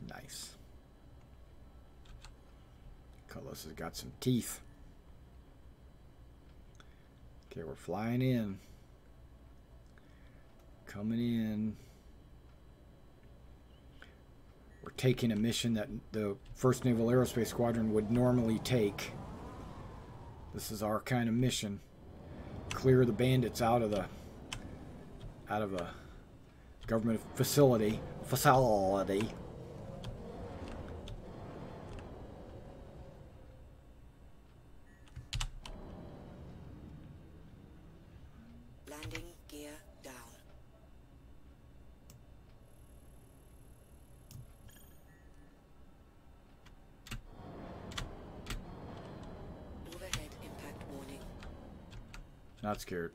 Nice. Cutlass has got some teeth. Okay, we're flying in. Coming in. We're taking a mission that the 1st Naval Aerospace Squadron would normally take. This is our kind of mission. Clear the bandits out of a government facility. Landing gear down. Overhead impact warning. Not scared.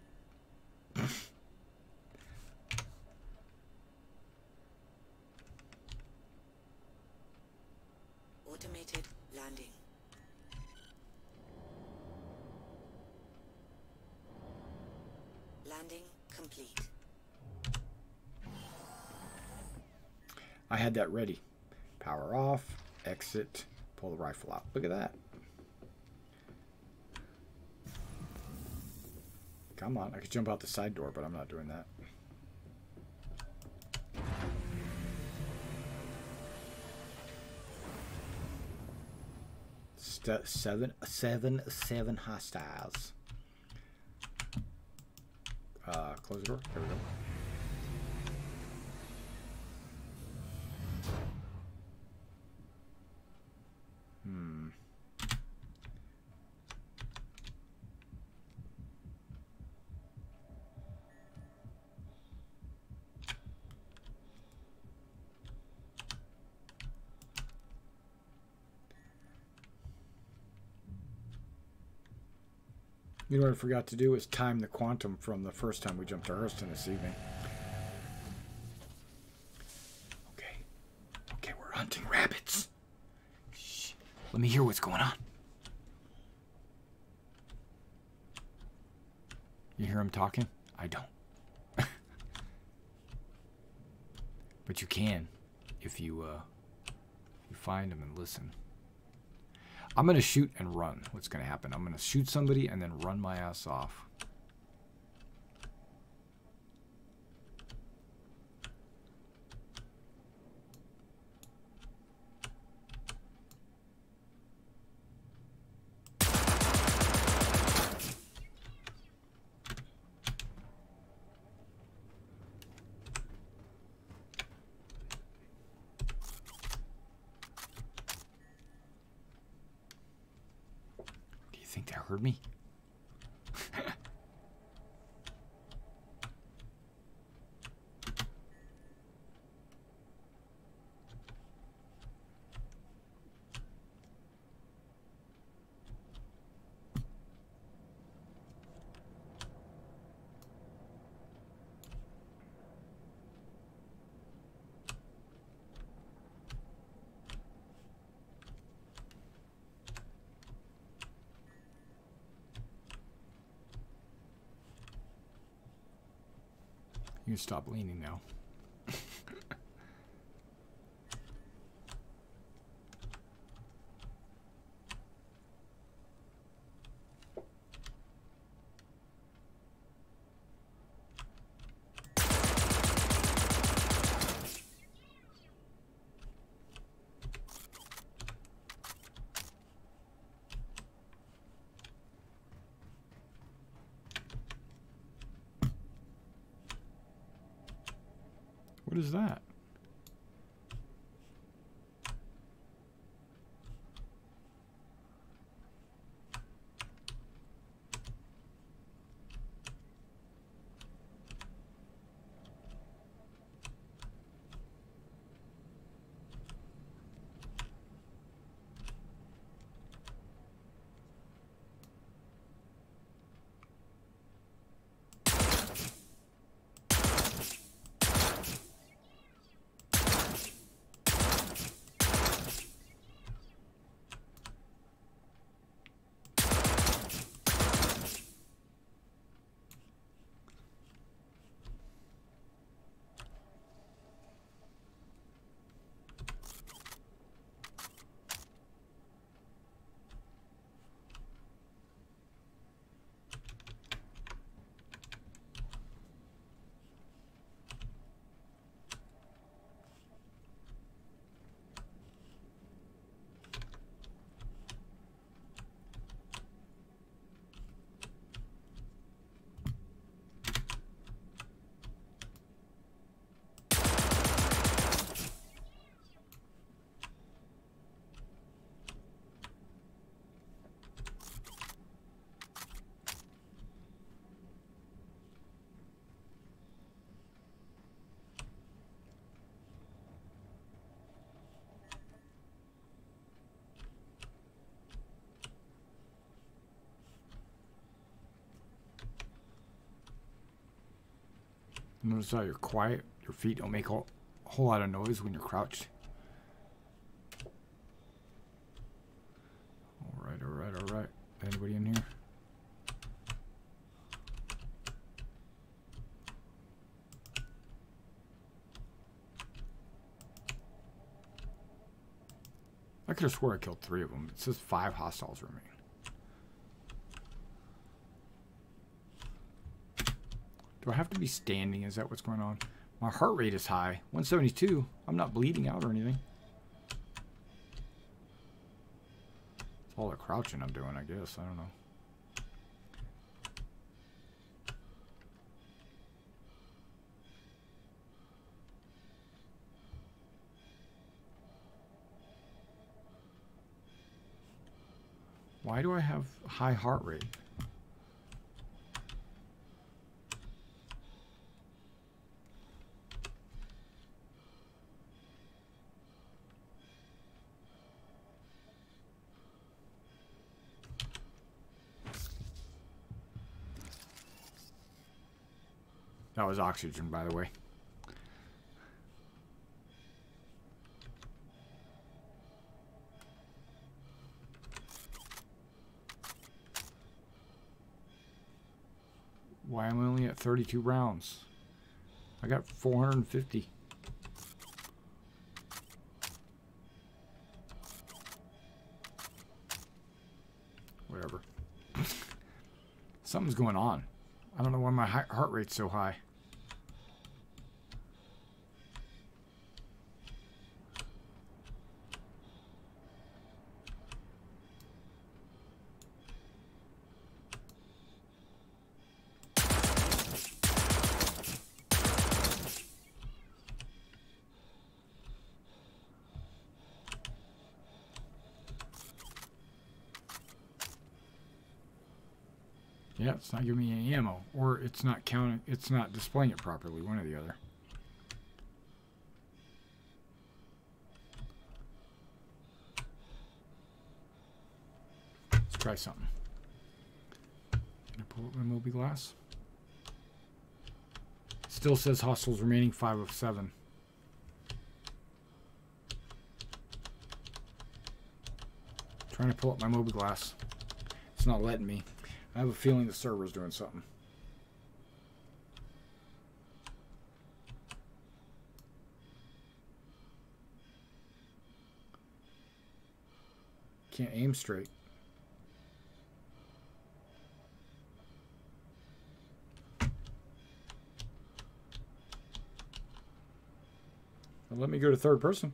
Automated landing. Landing complete. I had that ready. Power off, exit, pull the rifle out. Look at that. Come on, I could jump out the side door, but I'm not doing that. Seven hostiles. Close the door. There we go. You know what I forgot to do is time the quantum from the first time we jumped to Hurston this evening. Okay. Okay, we're hunting rabbits. Shh. Let me hear what's going on. You hear him talking? I don't. But you can if you find him and listen. I'm going to shoot and run. What's going to happen? I'm going to shoot somebody and then run my ass off. Think they heard me? You can stop leaning now. What is that? Notice how you're quiet. Your feet don't make a whole lot of noise when you're crouched. Alright, alright, alright. Anybody in here? I could have swore I killed 3 of them. It says 5 hostiles remain. Do I have to be standing? Is that what's going on? My heart rate is high. 172. I'm not bleeding out or anything. It's all the crouching I'm doing, I guess. I don't know. Why do I have high heart rate? That was oxygen, by the way. Why am I only at 32 rounds? I got 450. Whatever. Something's going on. I don't know why my heart rate's so high. Yeah, it's not giving me any ammo, or it's not counting, it's not displaying it properly, one or the other. Let's try something. Can I pull up my Moby glass? Still says hostiles remaining 5 of 7. Trying to pull up my Moby glass. It's not letting me. I have a feeling the server's doing something. can't aim straight. Well, let me go to third person.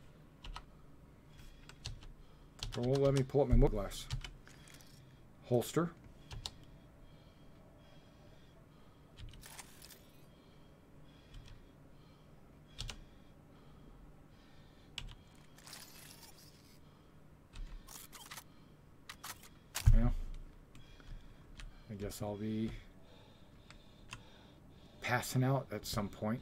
It won't let me pull up my motor glass. Holster. Well, I guess I'll be passing out at some point.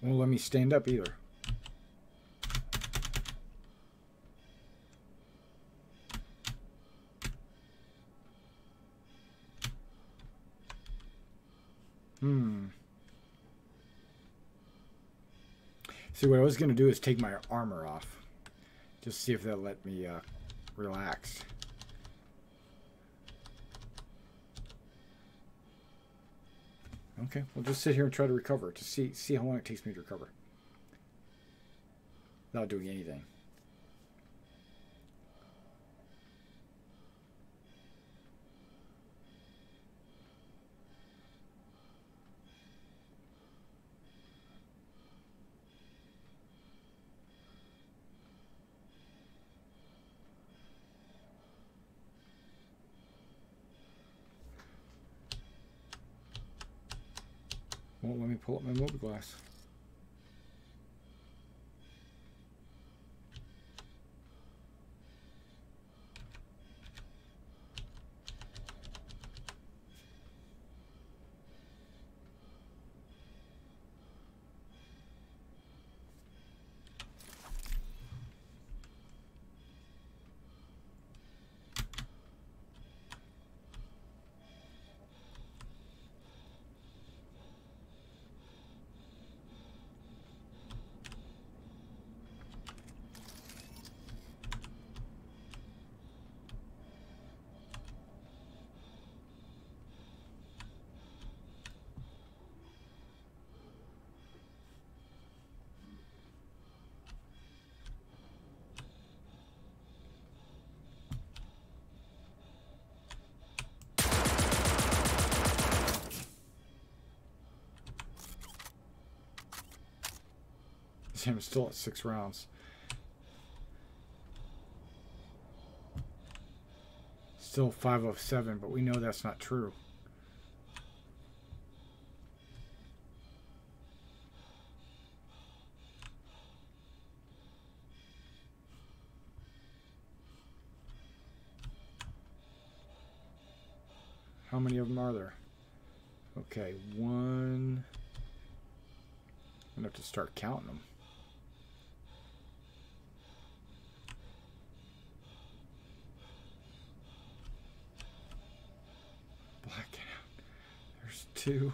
Won't let me stand up either. See, what I was going to do is take my armor off. Just see if that'll let me relax. Okay, we'll just sit here and try to recover. To see how long it takes me to recover. Without doing anything. Won't let me pull up my motor glass. I'm still at 6 rounds. Still 5 of 7, but we know that's not true. How many of them are there? Okay, 1. I'm gonna have to start counting them. Blacking out. There's 2.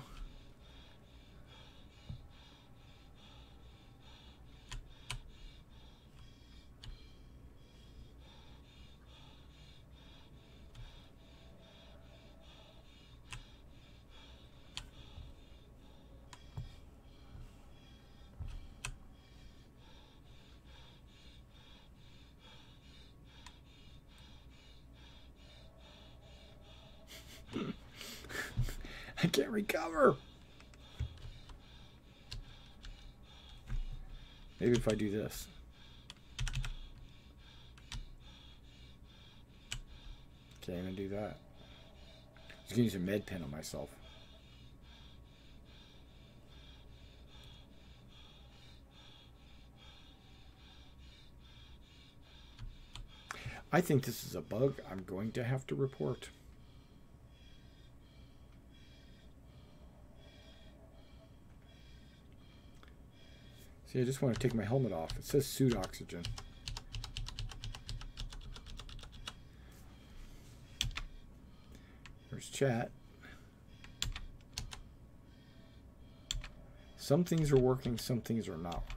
I can't recover. Maybe if I do this. Can't even do that. I was gonna use a med pen on myself. I think this is a bug I'm going to have to report. See, I just want to take my helmet off. It says suit oxygen. There's chat. Some things are working, some things are not working.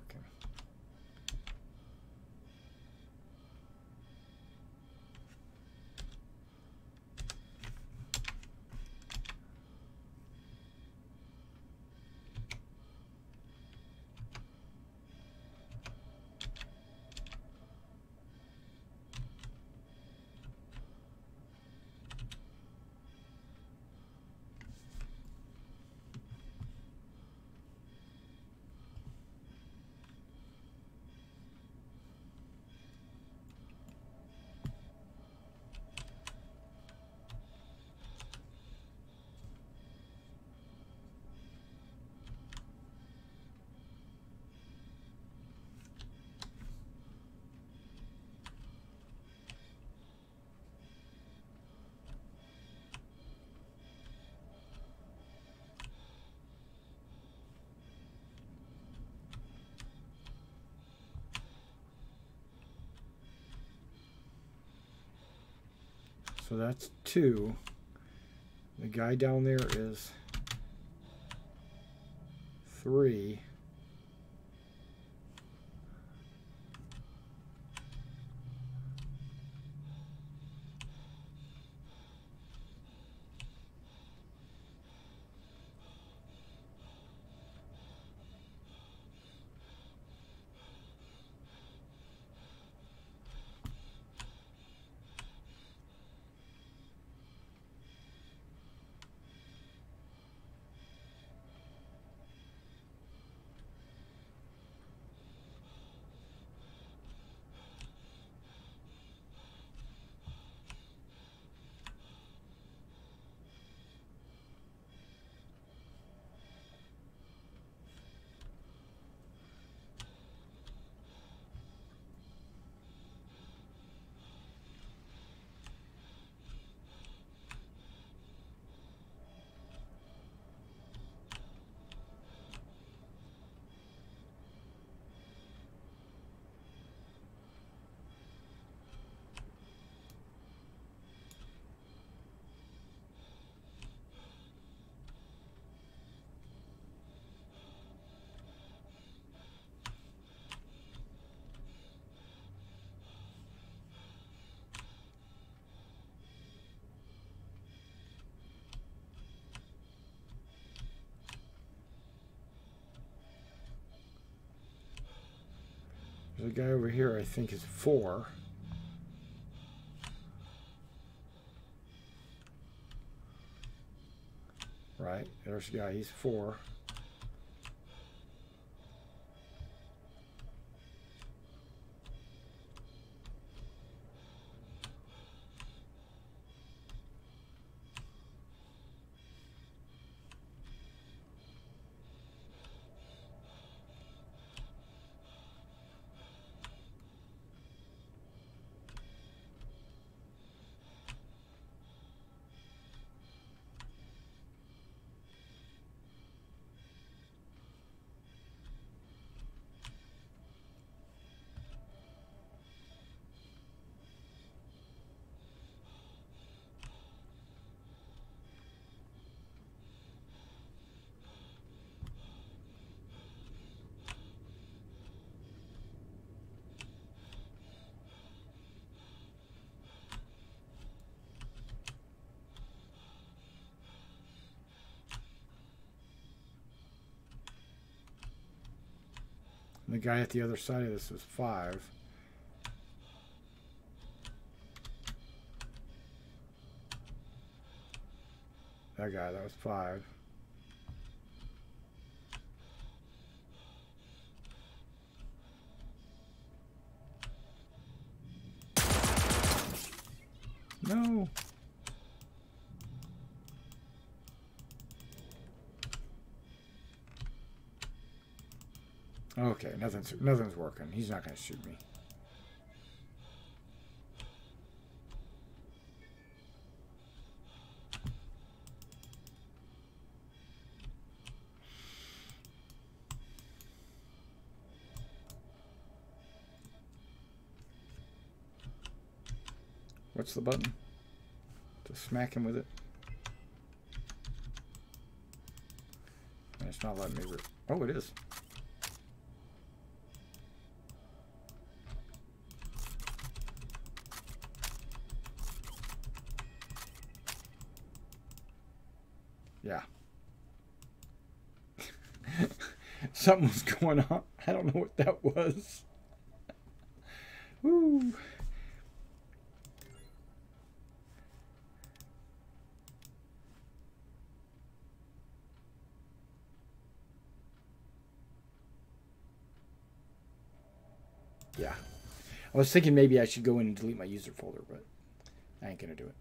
So that's 2. The guy down there is 3. There's a guy over here I think is 4. Right, there's a guy, he's 4. And the guy at the other side of this was 5. That guy, that was 5. No. Okay, nothing's working. He's not going to shoot me. What's the button? To smack him with it. And it's not letting me. Oh, it is. Yeah. Something was going on. I don't know what that was. Woo. Yeah. I was thinking maybe I should go in and delete my user folder, but I ain't gonna do it.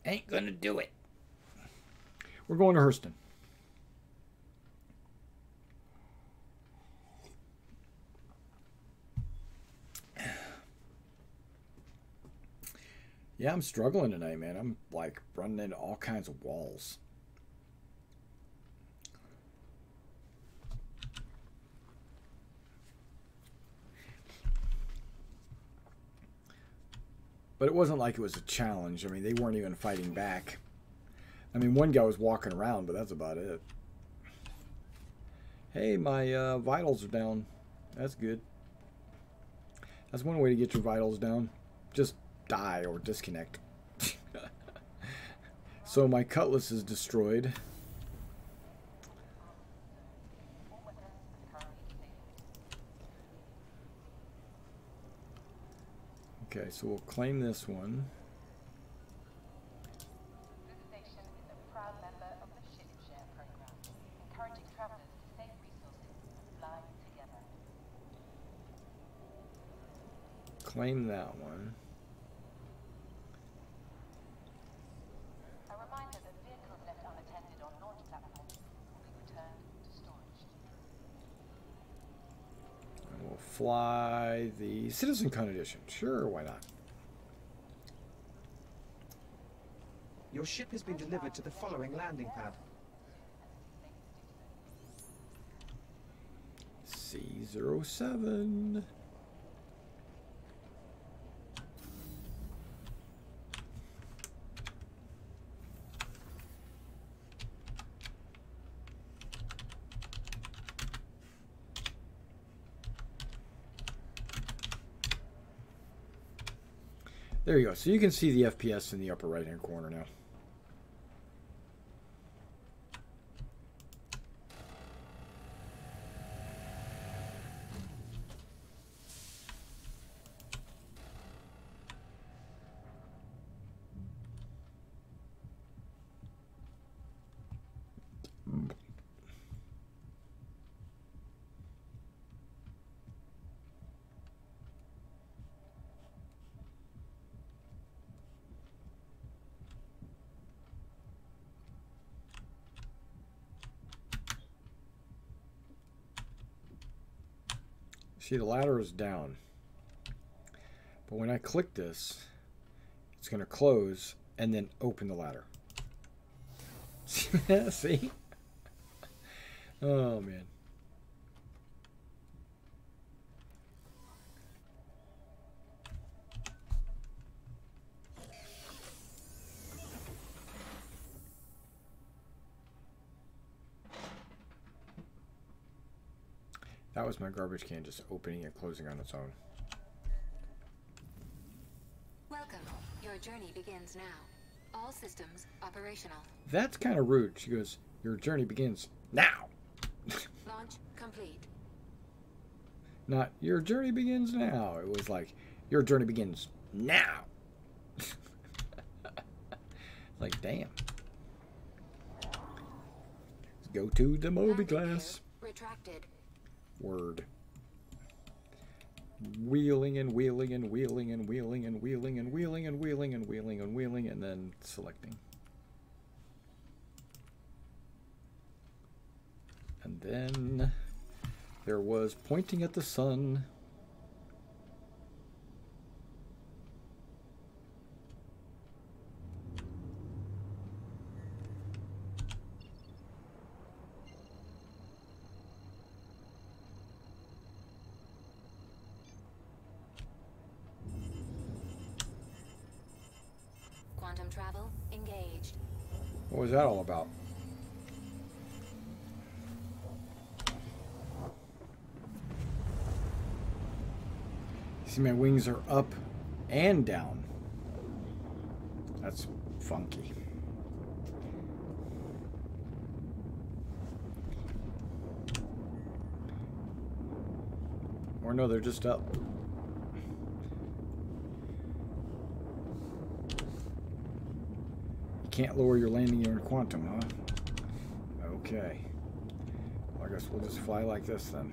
Ain't gonna do it. We're going to Hurston. Yeah, I'm struggling tonight, man. I'm like running into all kinds of walls. But it wasn't like it was a challenge. I mean, they weren't even fighting back. I mean, one guy was walking around, but that's about it. Hey, my vitals are down. That's good. That's one way to get your vitals down. Just die or disconnect. So my cutlass is destroyed. Okay, so we'll claim this one. This station is a proud member of the Ship Share program, encouraging travelers to save resources and fly together. Claim that one. A reminder that vehicles left unattended on launch platforms will be returned to storage. And we'll fly the Citizen Con Edition. Sure, why not? Your ship has been delivered to the following landing pad. C07. There you go. So you can see the FPS in the upper right-hand corner now. See, the ladder is down. But when I click this, it's going to close and then open the ladder. See? Oh, man. That was my garbage can just opening and closing on its own. Welcome. Your journey begins now. All systems operational. That's kind of rude. She goes, your journey begins now. Launch complete. Not, your journey begins now. It was like, your journey begins now. Like, damn. Let's go to the Moby Landing class. gear retracted. Word. Wheeling and wheeling and wheeling and wheeling and wheeling and wheeling and wheeling and wheeling and wheeling and then selecting. And then there was pointing at the sun. travel engaged. What was that all about? See, my wings are up and down. That's funky. Or no, they're just up. You can't lower your landing gear in quantum, huh? Okay. Well, I guess we'll just fly like this then.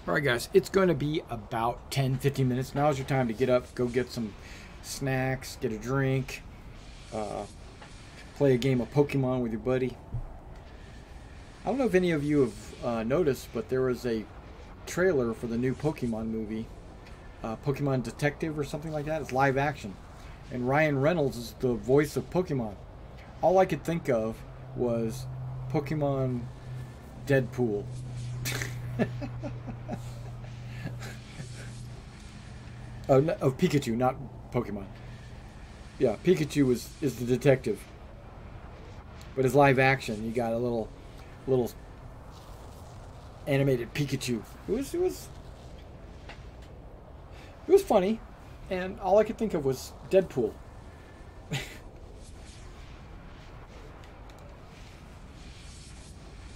Alright guys, it's going to be about 10-15 minutes. Now's your time to get up, go get some snacks, get a drink, play a game of Pokemon with your buddy. I don't know if any of you have noticed, but there was a trailer for the new Pokemon movie, Pokemon Detective or something like that. It's live action. And Ryan Reynolds is the voice of Pokemon. All I could think of was Pokemon Deadpool. Of Pikachu, not Pokemon. Yeah, Pikachu is the detective. But as live action, you got a little animated Pikachu. It was funny, and all I could think of was Deadpool.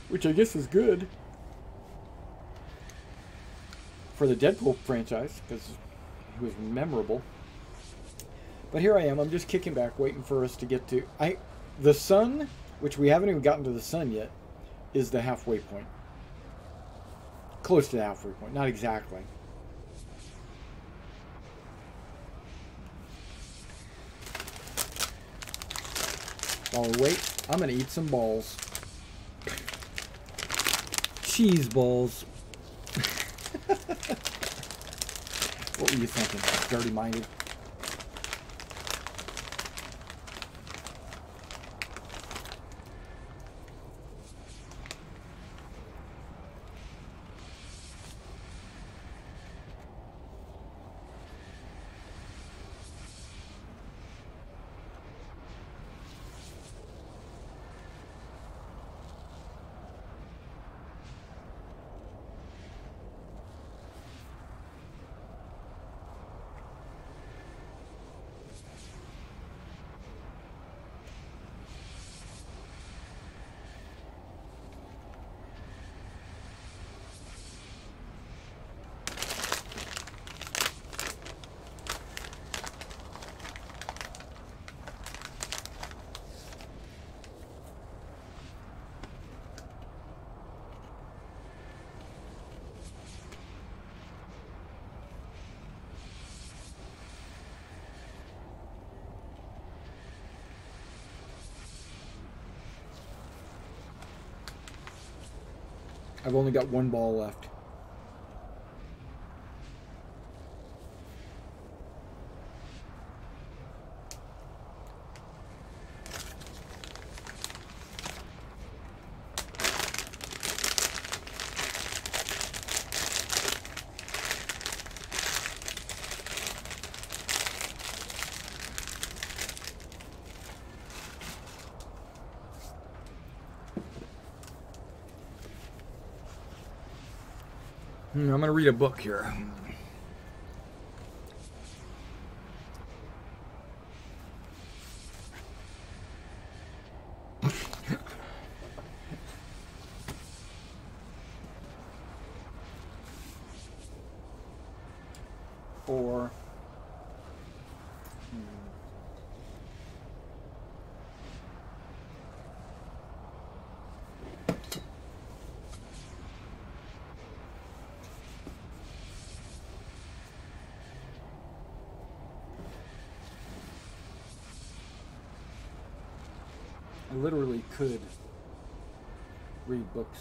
Which I guess is good for the Deadpool franchise, because he was memorable. But here I am, I'm just kicking back, waiting for us to get to... The sun, which we haven't even gotten to the sun yet, is the halfway point. Close to the halfway point, not exactly. While we wait, I'm going to eat some balls. Cheese balls. What were you thinking? Dirty-minded? I've only got one ball left. I'm going to read a book here. Or I literally could read books.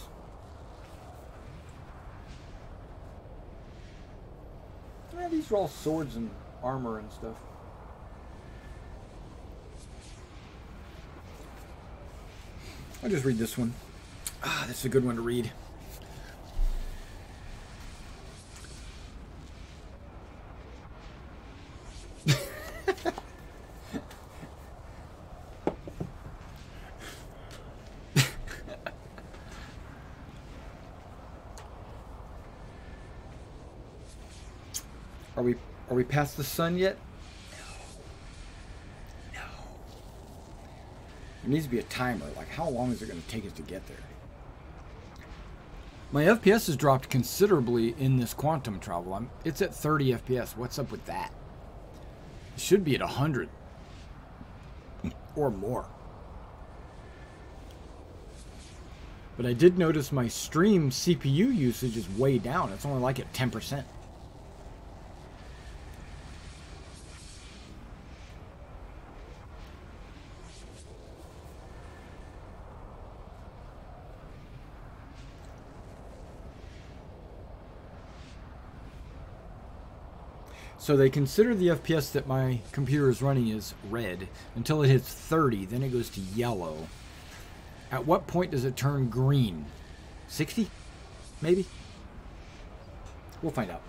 Yeah, these are all swords and armor and stuff. I'll just read this one. Ah, that's a good one to read. Are we past the sun yet? No. There needs to be a timer. Like, how long is it going to take us to get there? My FPS has dropped considerably in this quantum travel. It's at 30 FPS. What's up with that? It should be at 100 or more. But I did notice my stream CPU usage is way down. It's only like at 10%. So they consider the FPS that my computer is running is red until it hits 30, then it goes to yellow. At what point does it turn green? 60? Maybe? We'll find out.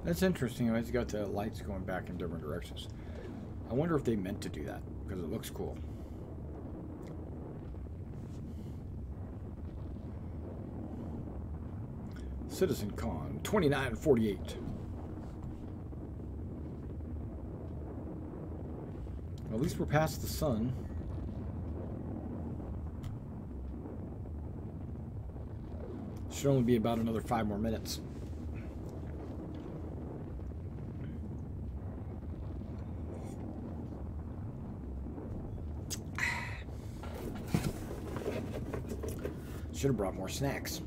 That's interesting. It's got the lights going back in different directions. I wonder if they meant to do that, because it looks cool. Citizen Con 2948. Well, at least we're past the sun. Should only be about another 5 more minutes. Should have brought more snacks.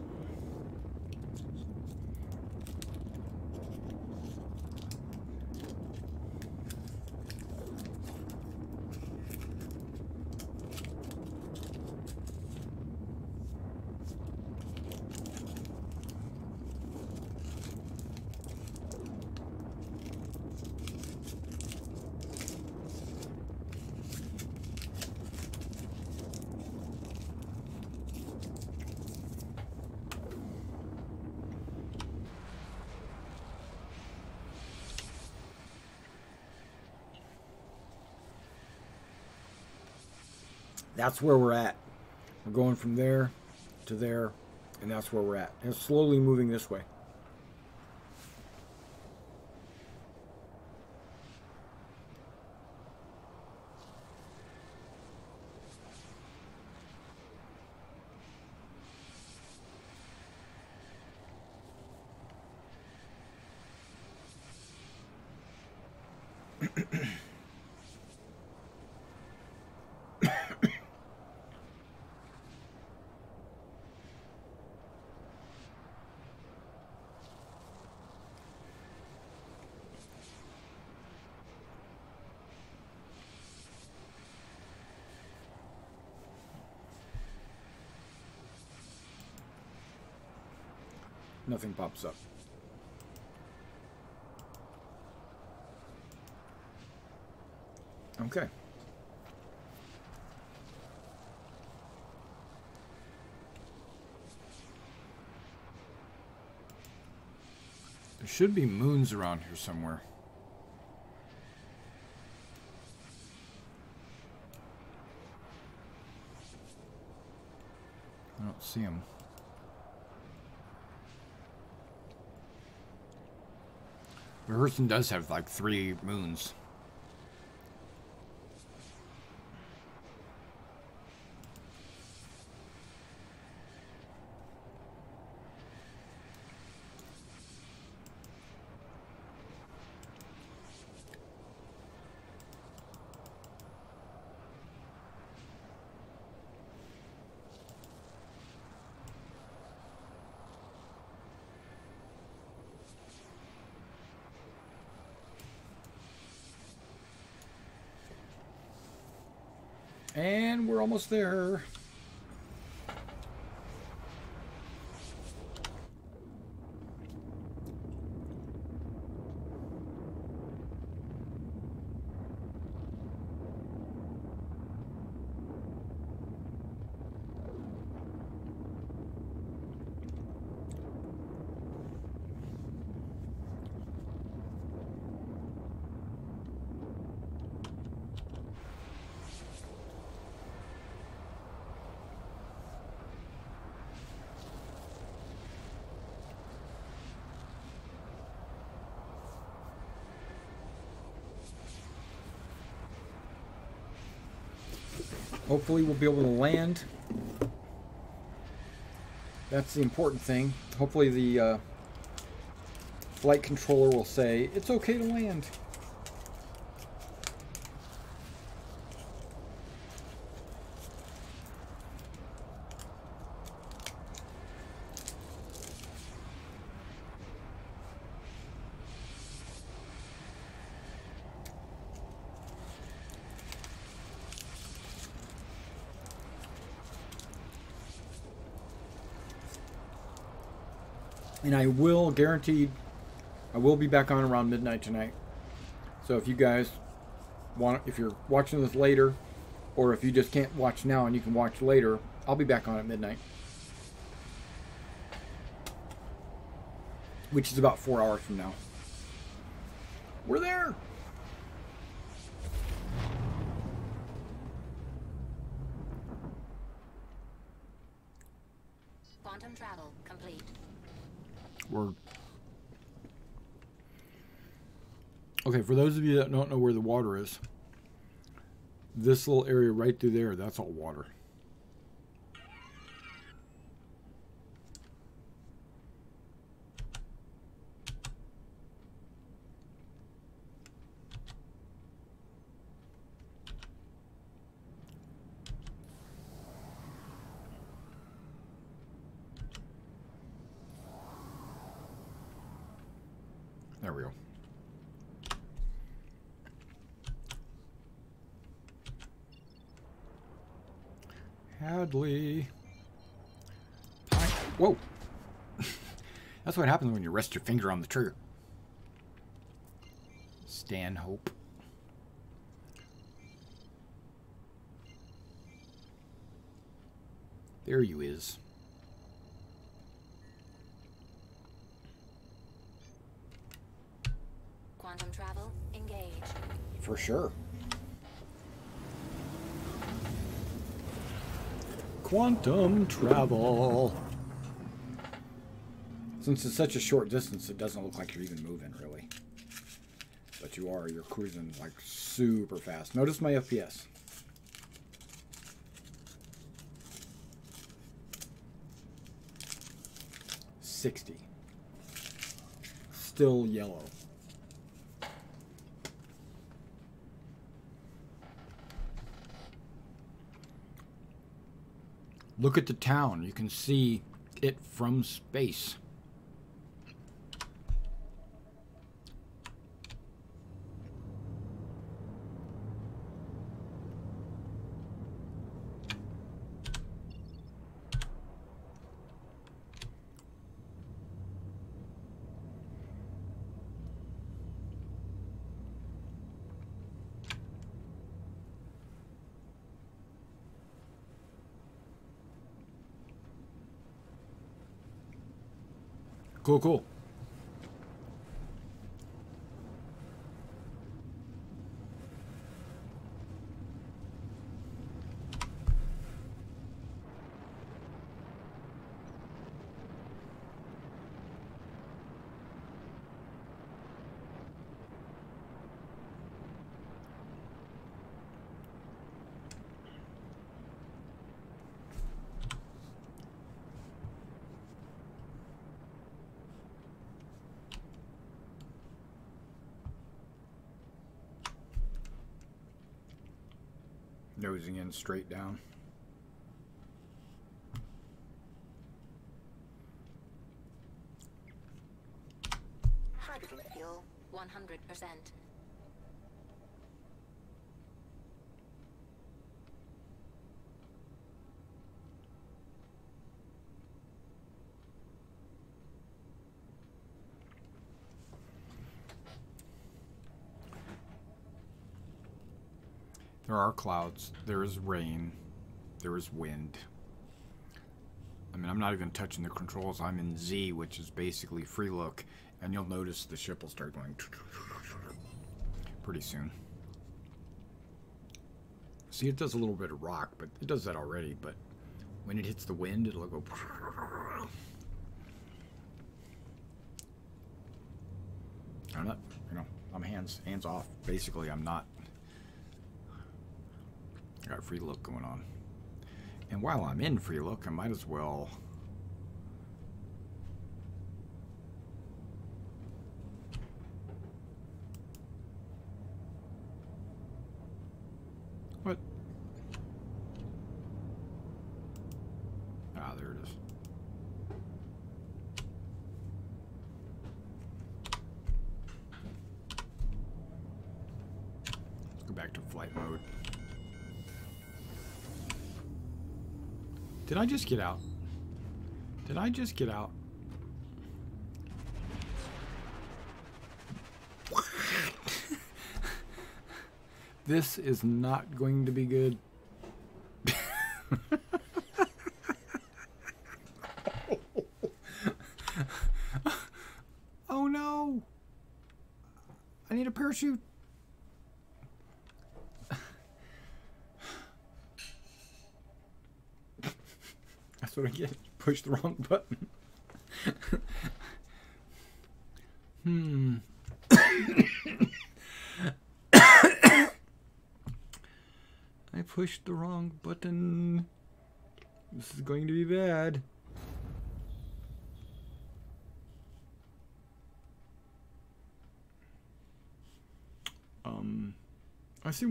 That's where we're at. We're going from there to there, and that's where we're at. And it's slowly moving this way. Nothing pops up. Okay. There should be moons around here somewhere. see him. Hurston does have like 3 moons. And we're almost there. Hopefully we'll be able to land. That's the important thing. Hopefully the flight controller will say, it's okay to land. And I will guaranteed, I will be back on around midnight tonight. So if you guys want, if you're watching this later, or if you just can't watch now and you can watch later, I'll be back on at midnight. Which is about 4 hours from now. We're there! Quantum travel complete. Okay, for those of you that don't know where the water is, this little area right through there, that's all water. There we go. Hadley. Whoa. That's what happens when you rest your finger on the trigger. Stanhope. There you is. Quantum travel engaged. For sure. Quantum travel. Since it's such a short distance, it doesn't look like you're even moving, really. But you are. You're cruising, like, super fast. Notice my FPS. $60. Still yellow. Look at the town. You can see it from space. Cool, cool. nosing in straight down. Hydrogen fuel, 100%. There are clouds. There is rain. There is wind. I mean, I'm not even touching the controls. I'm in Z, which is basically free look. And you'll notice the ship will start going pretty soon. See, it does a little bit of rock, but it does that already. But when it hits the wind, it'll go. I'm not, you know, I'm hands off. Basically, I'm not. I got free look going on. And while I'm in free look, I might as well. What? Ah, there it is. Let's go back to flight mode. Did I just get out? Did I just get out? What? This is not going to be good. Oh no! I need a parachute. That's what I get. Push the wrong button. I pushed the wrong button. This is going to be bad.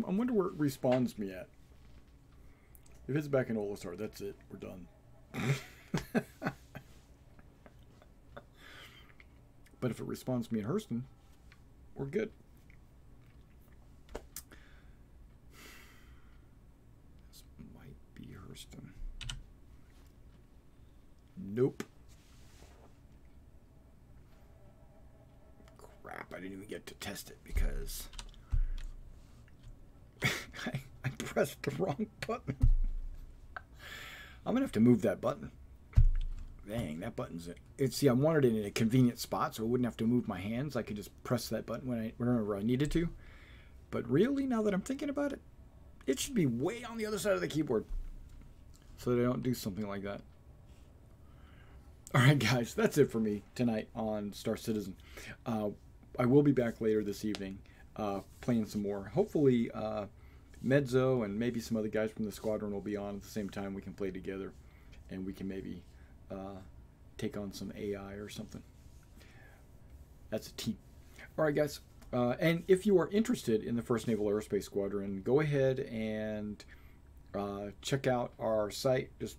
I wonder where it respawns me at. If it's back in Olisar, that's it. We're done. But if it respawns me in Hurston, we're good. This might be Hurston. Nope. Crap, I didn't even get to test it because I pressed the wrong button. I'm gonna have to move that button. Dang, that button's it. See, I wanted it in a convenient spot, so I wouldn't have to move my hands. I could just press that button whenever I needed to. But really, now that I'm thinking about it, it should be way on the other side of the keyboard, so that I don't do something like that. All right, guys, that's it for me tonight on Star Citizen. I will be back later this evening, playing some more. Hopefully, Mezzo and maybe some other guys from the Squadron will be on at the same time. We can play together, and we can maybe take on some AI or something. That's a team. All right, guys. And if you are interested in the 1st Naval Aerospace Squadron, go ahead and check out our site. Just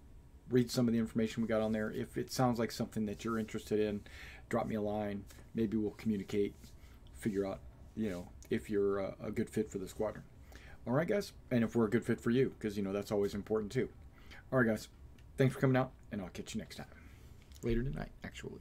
read some of the information we got on there. If it sounds like something that you're interested in, drop me a line. Maybe we'll communicate, figure out, you know, if you're a good fit for the squadron. All right, guys. And if we're a good fit for you, because, you know, that's always important too. All right, guys. Thanks for coming out, and I'll catch you next time. Later tonight, actually.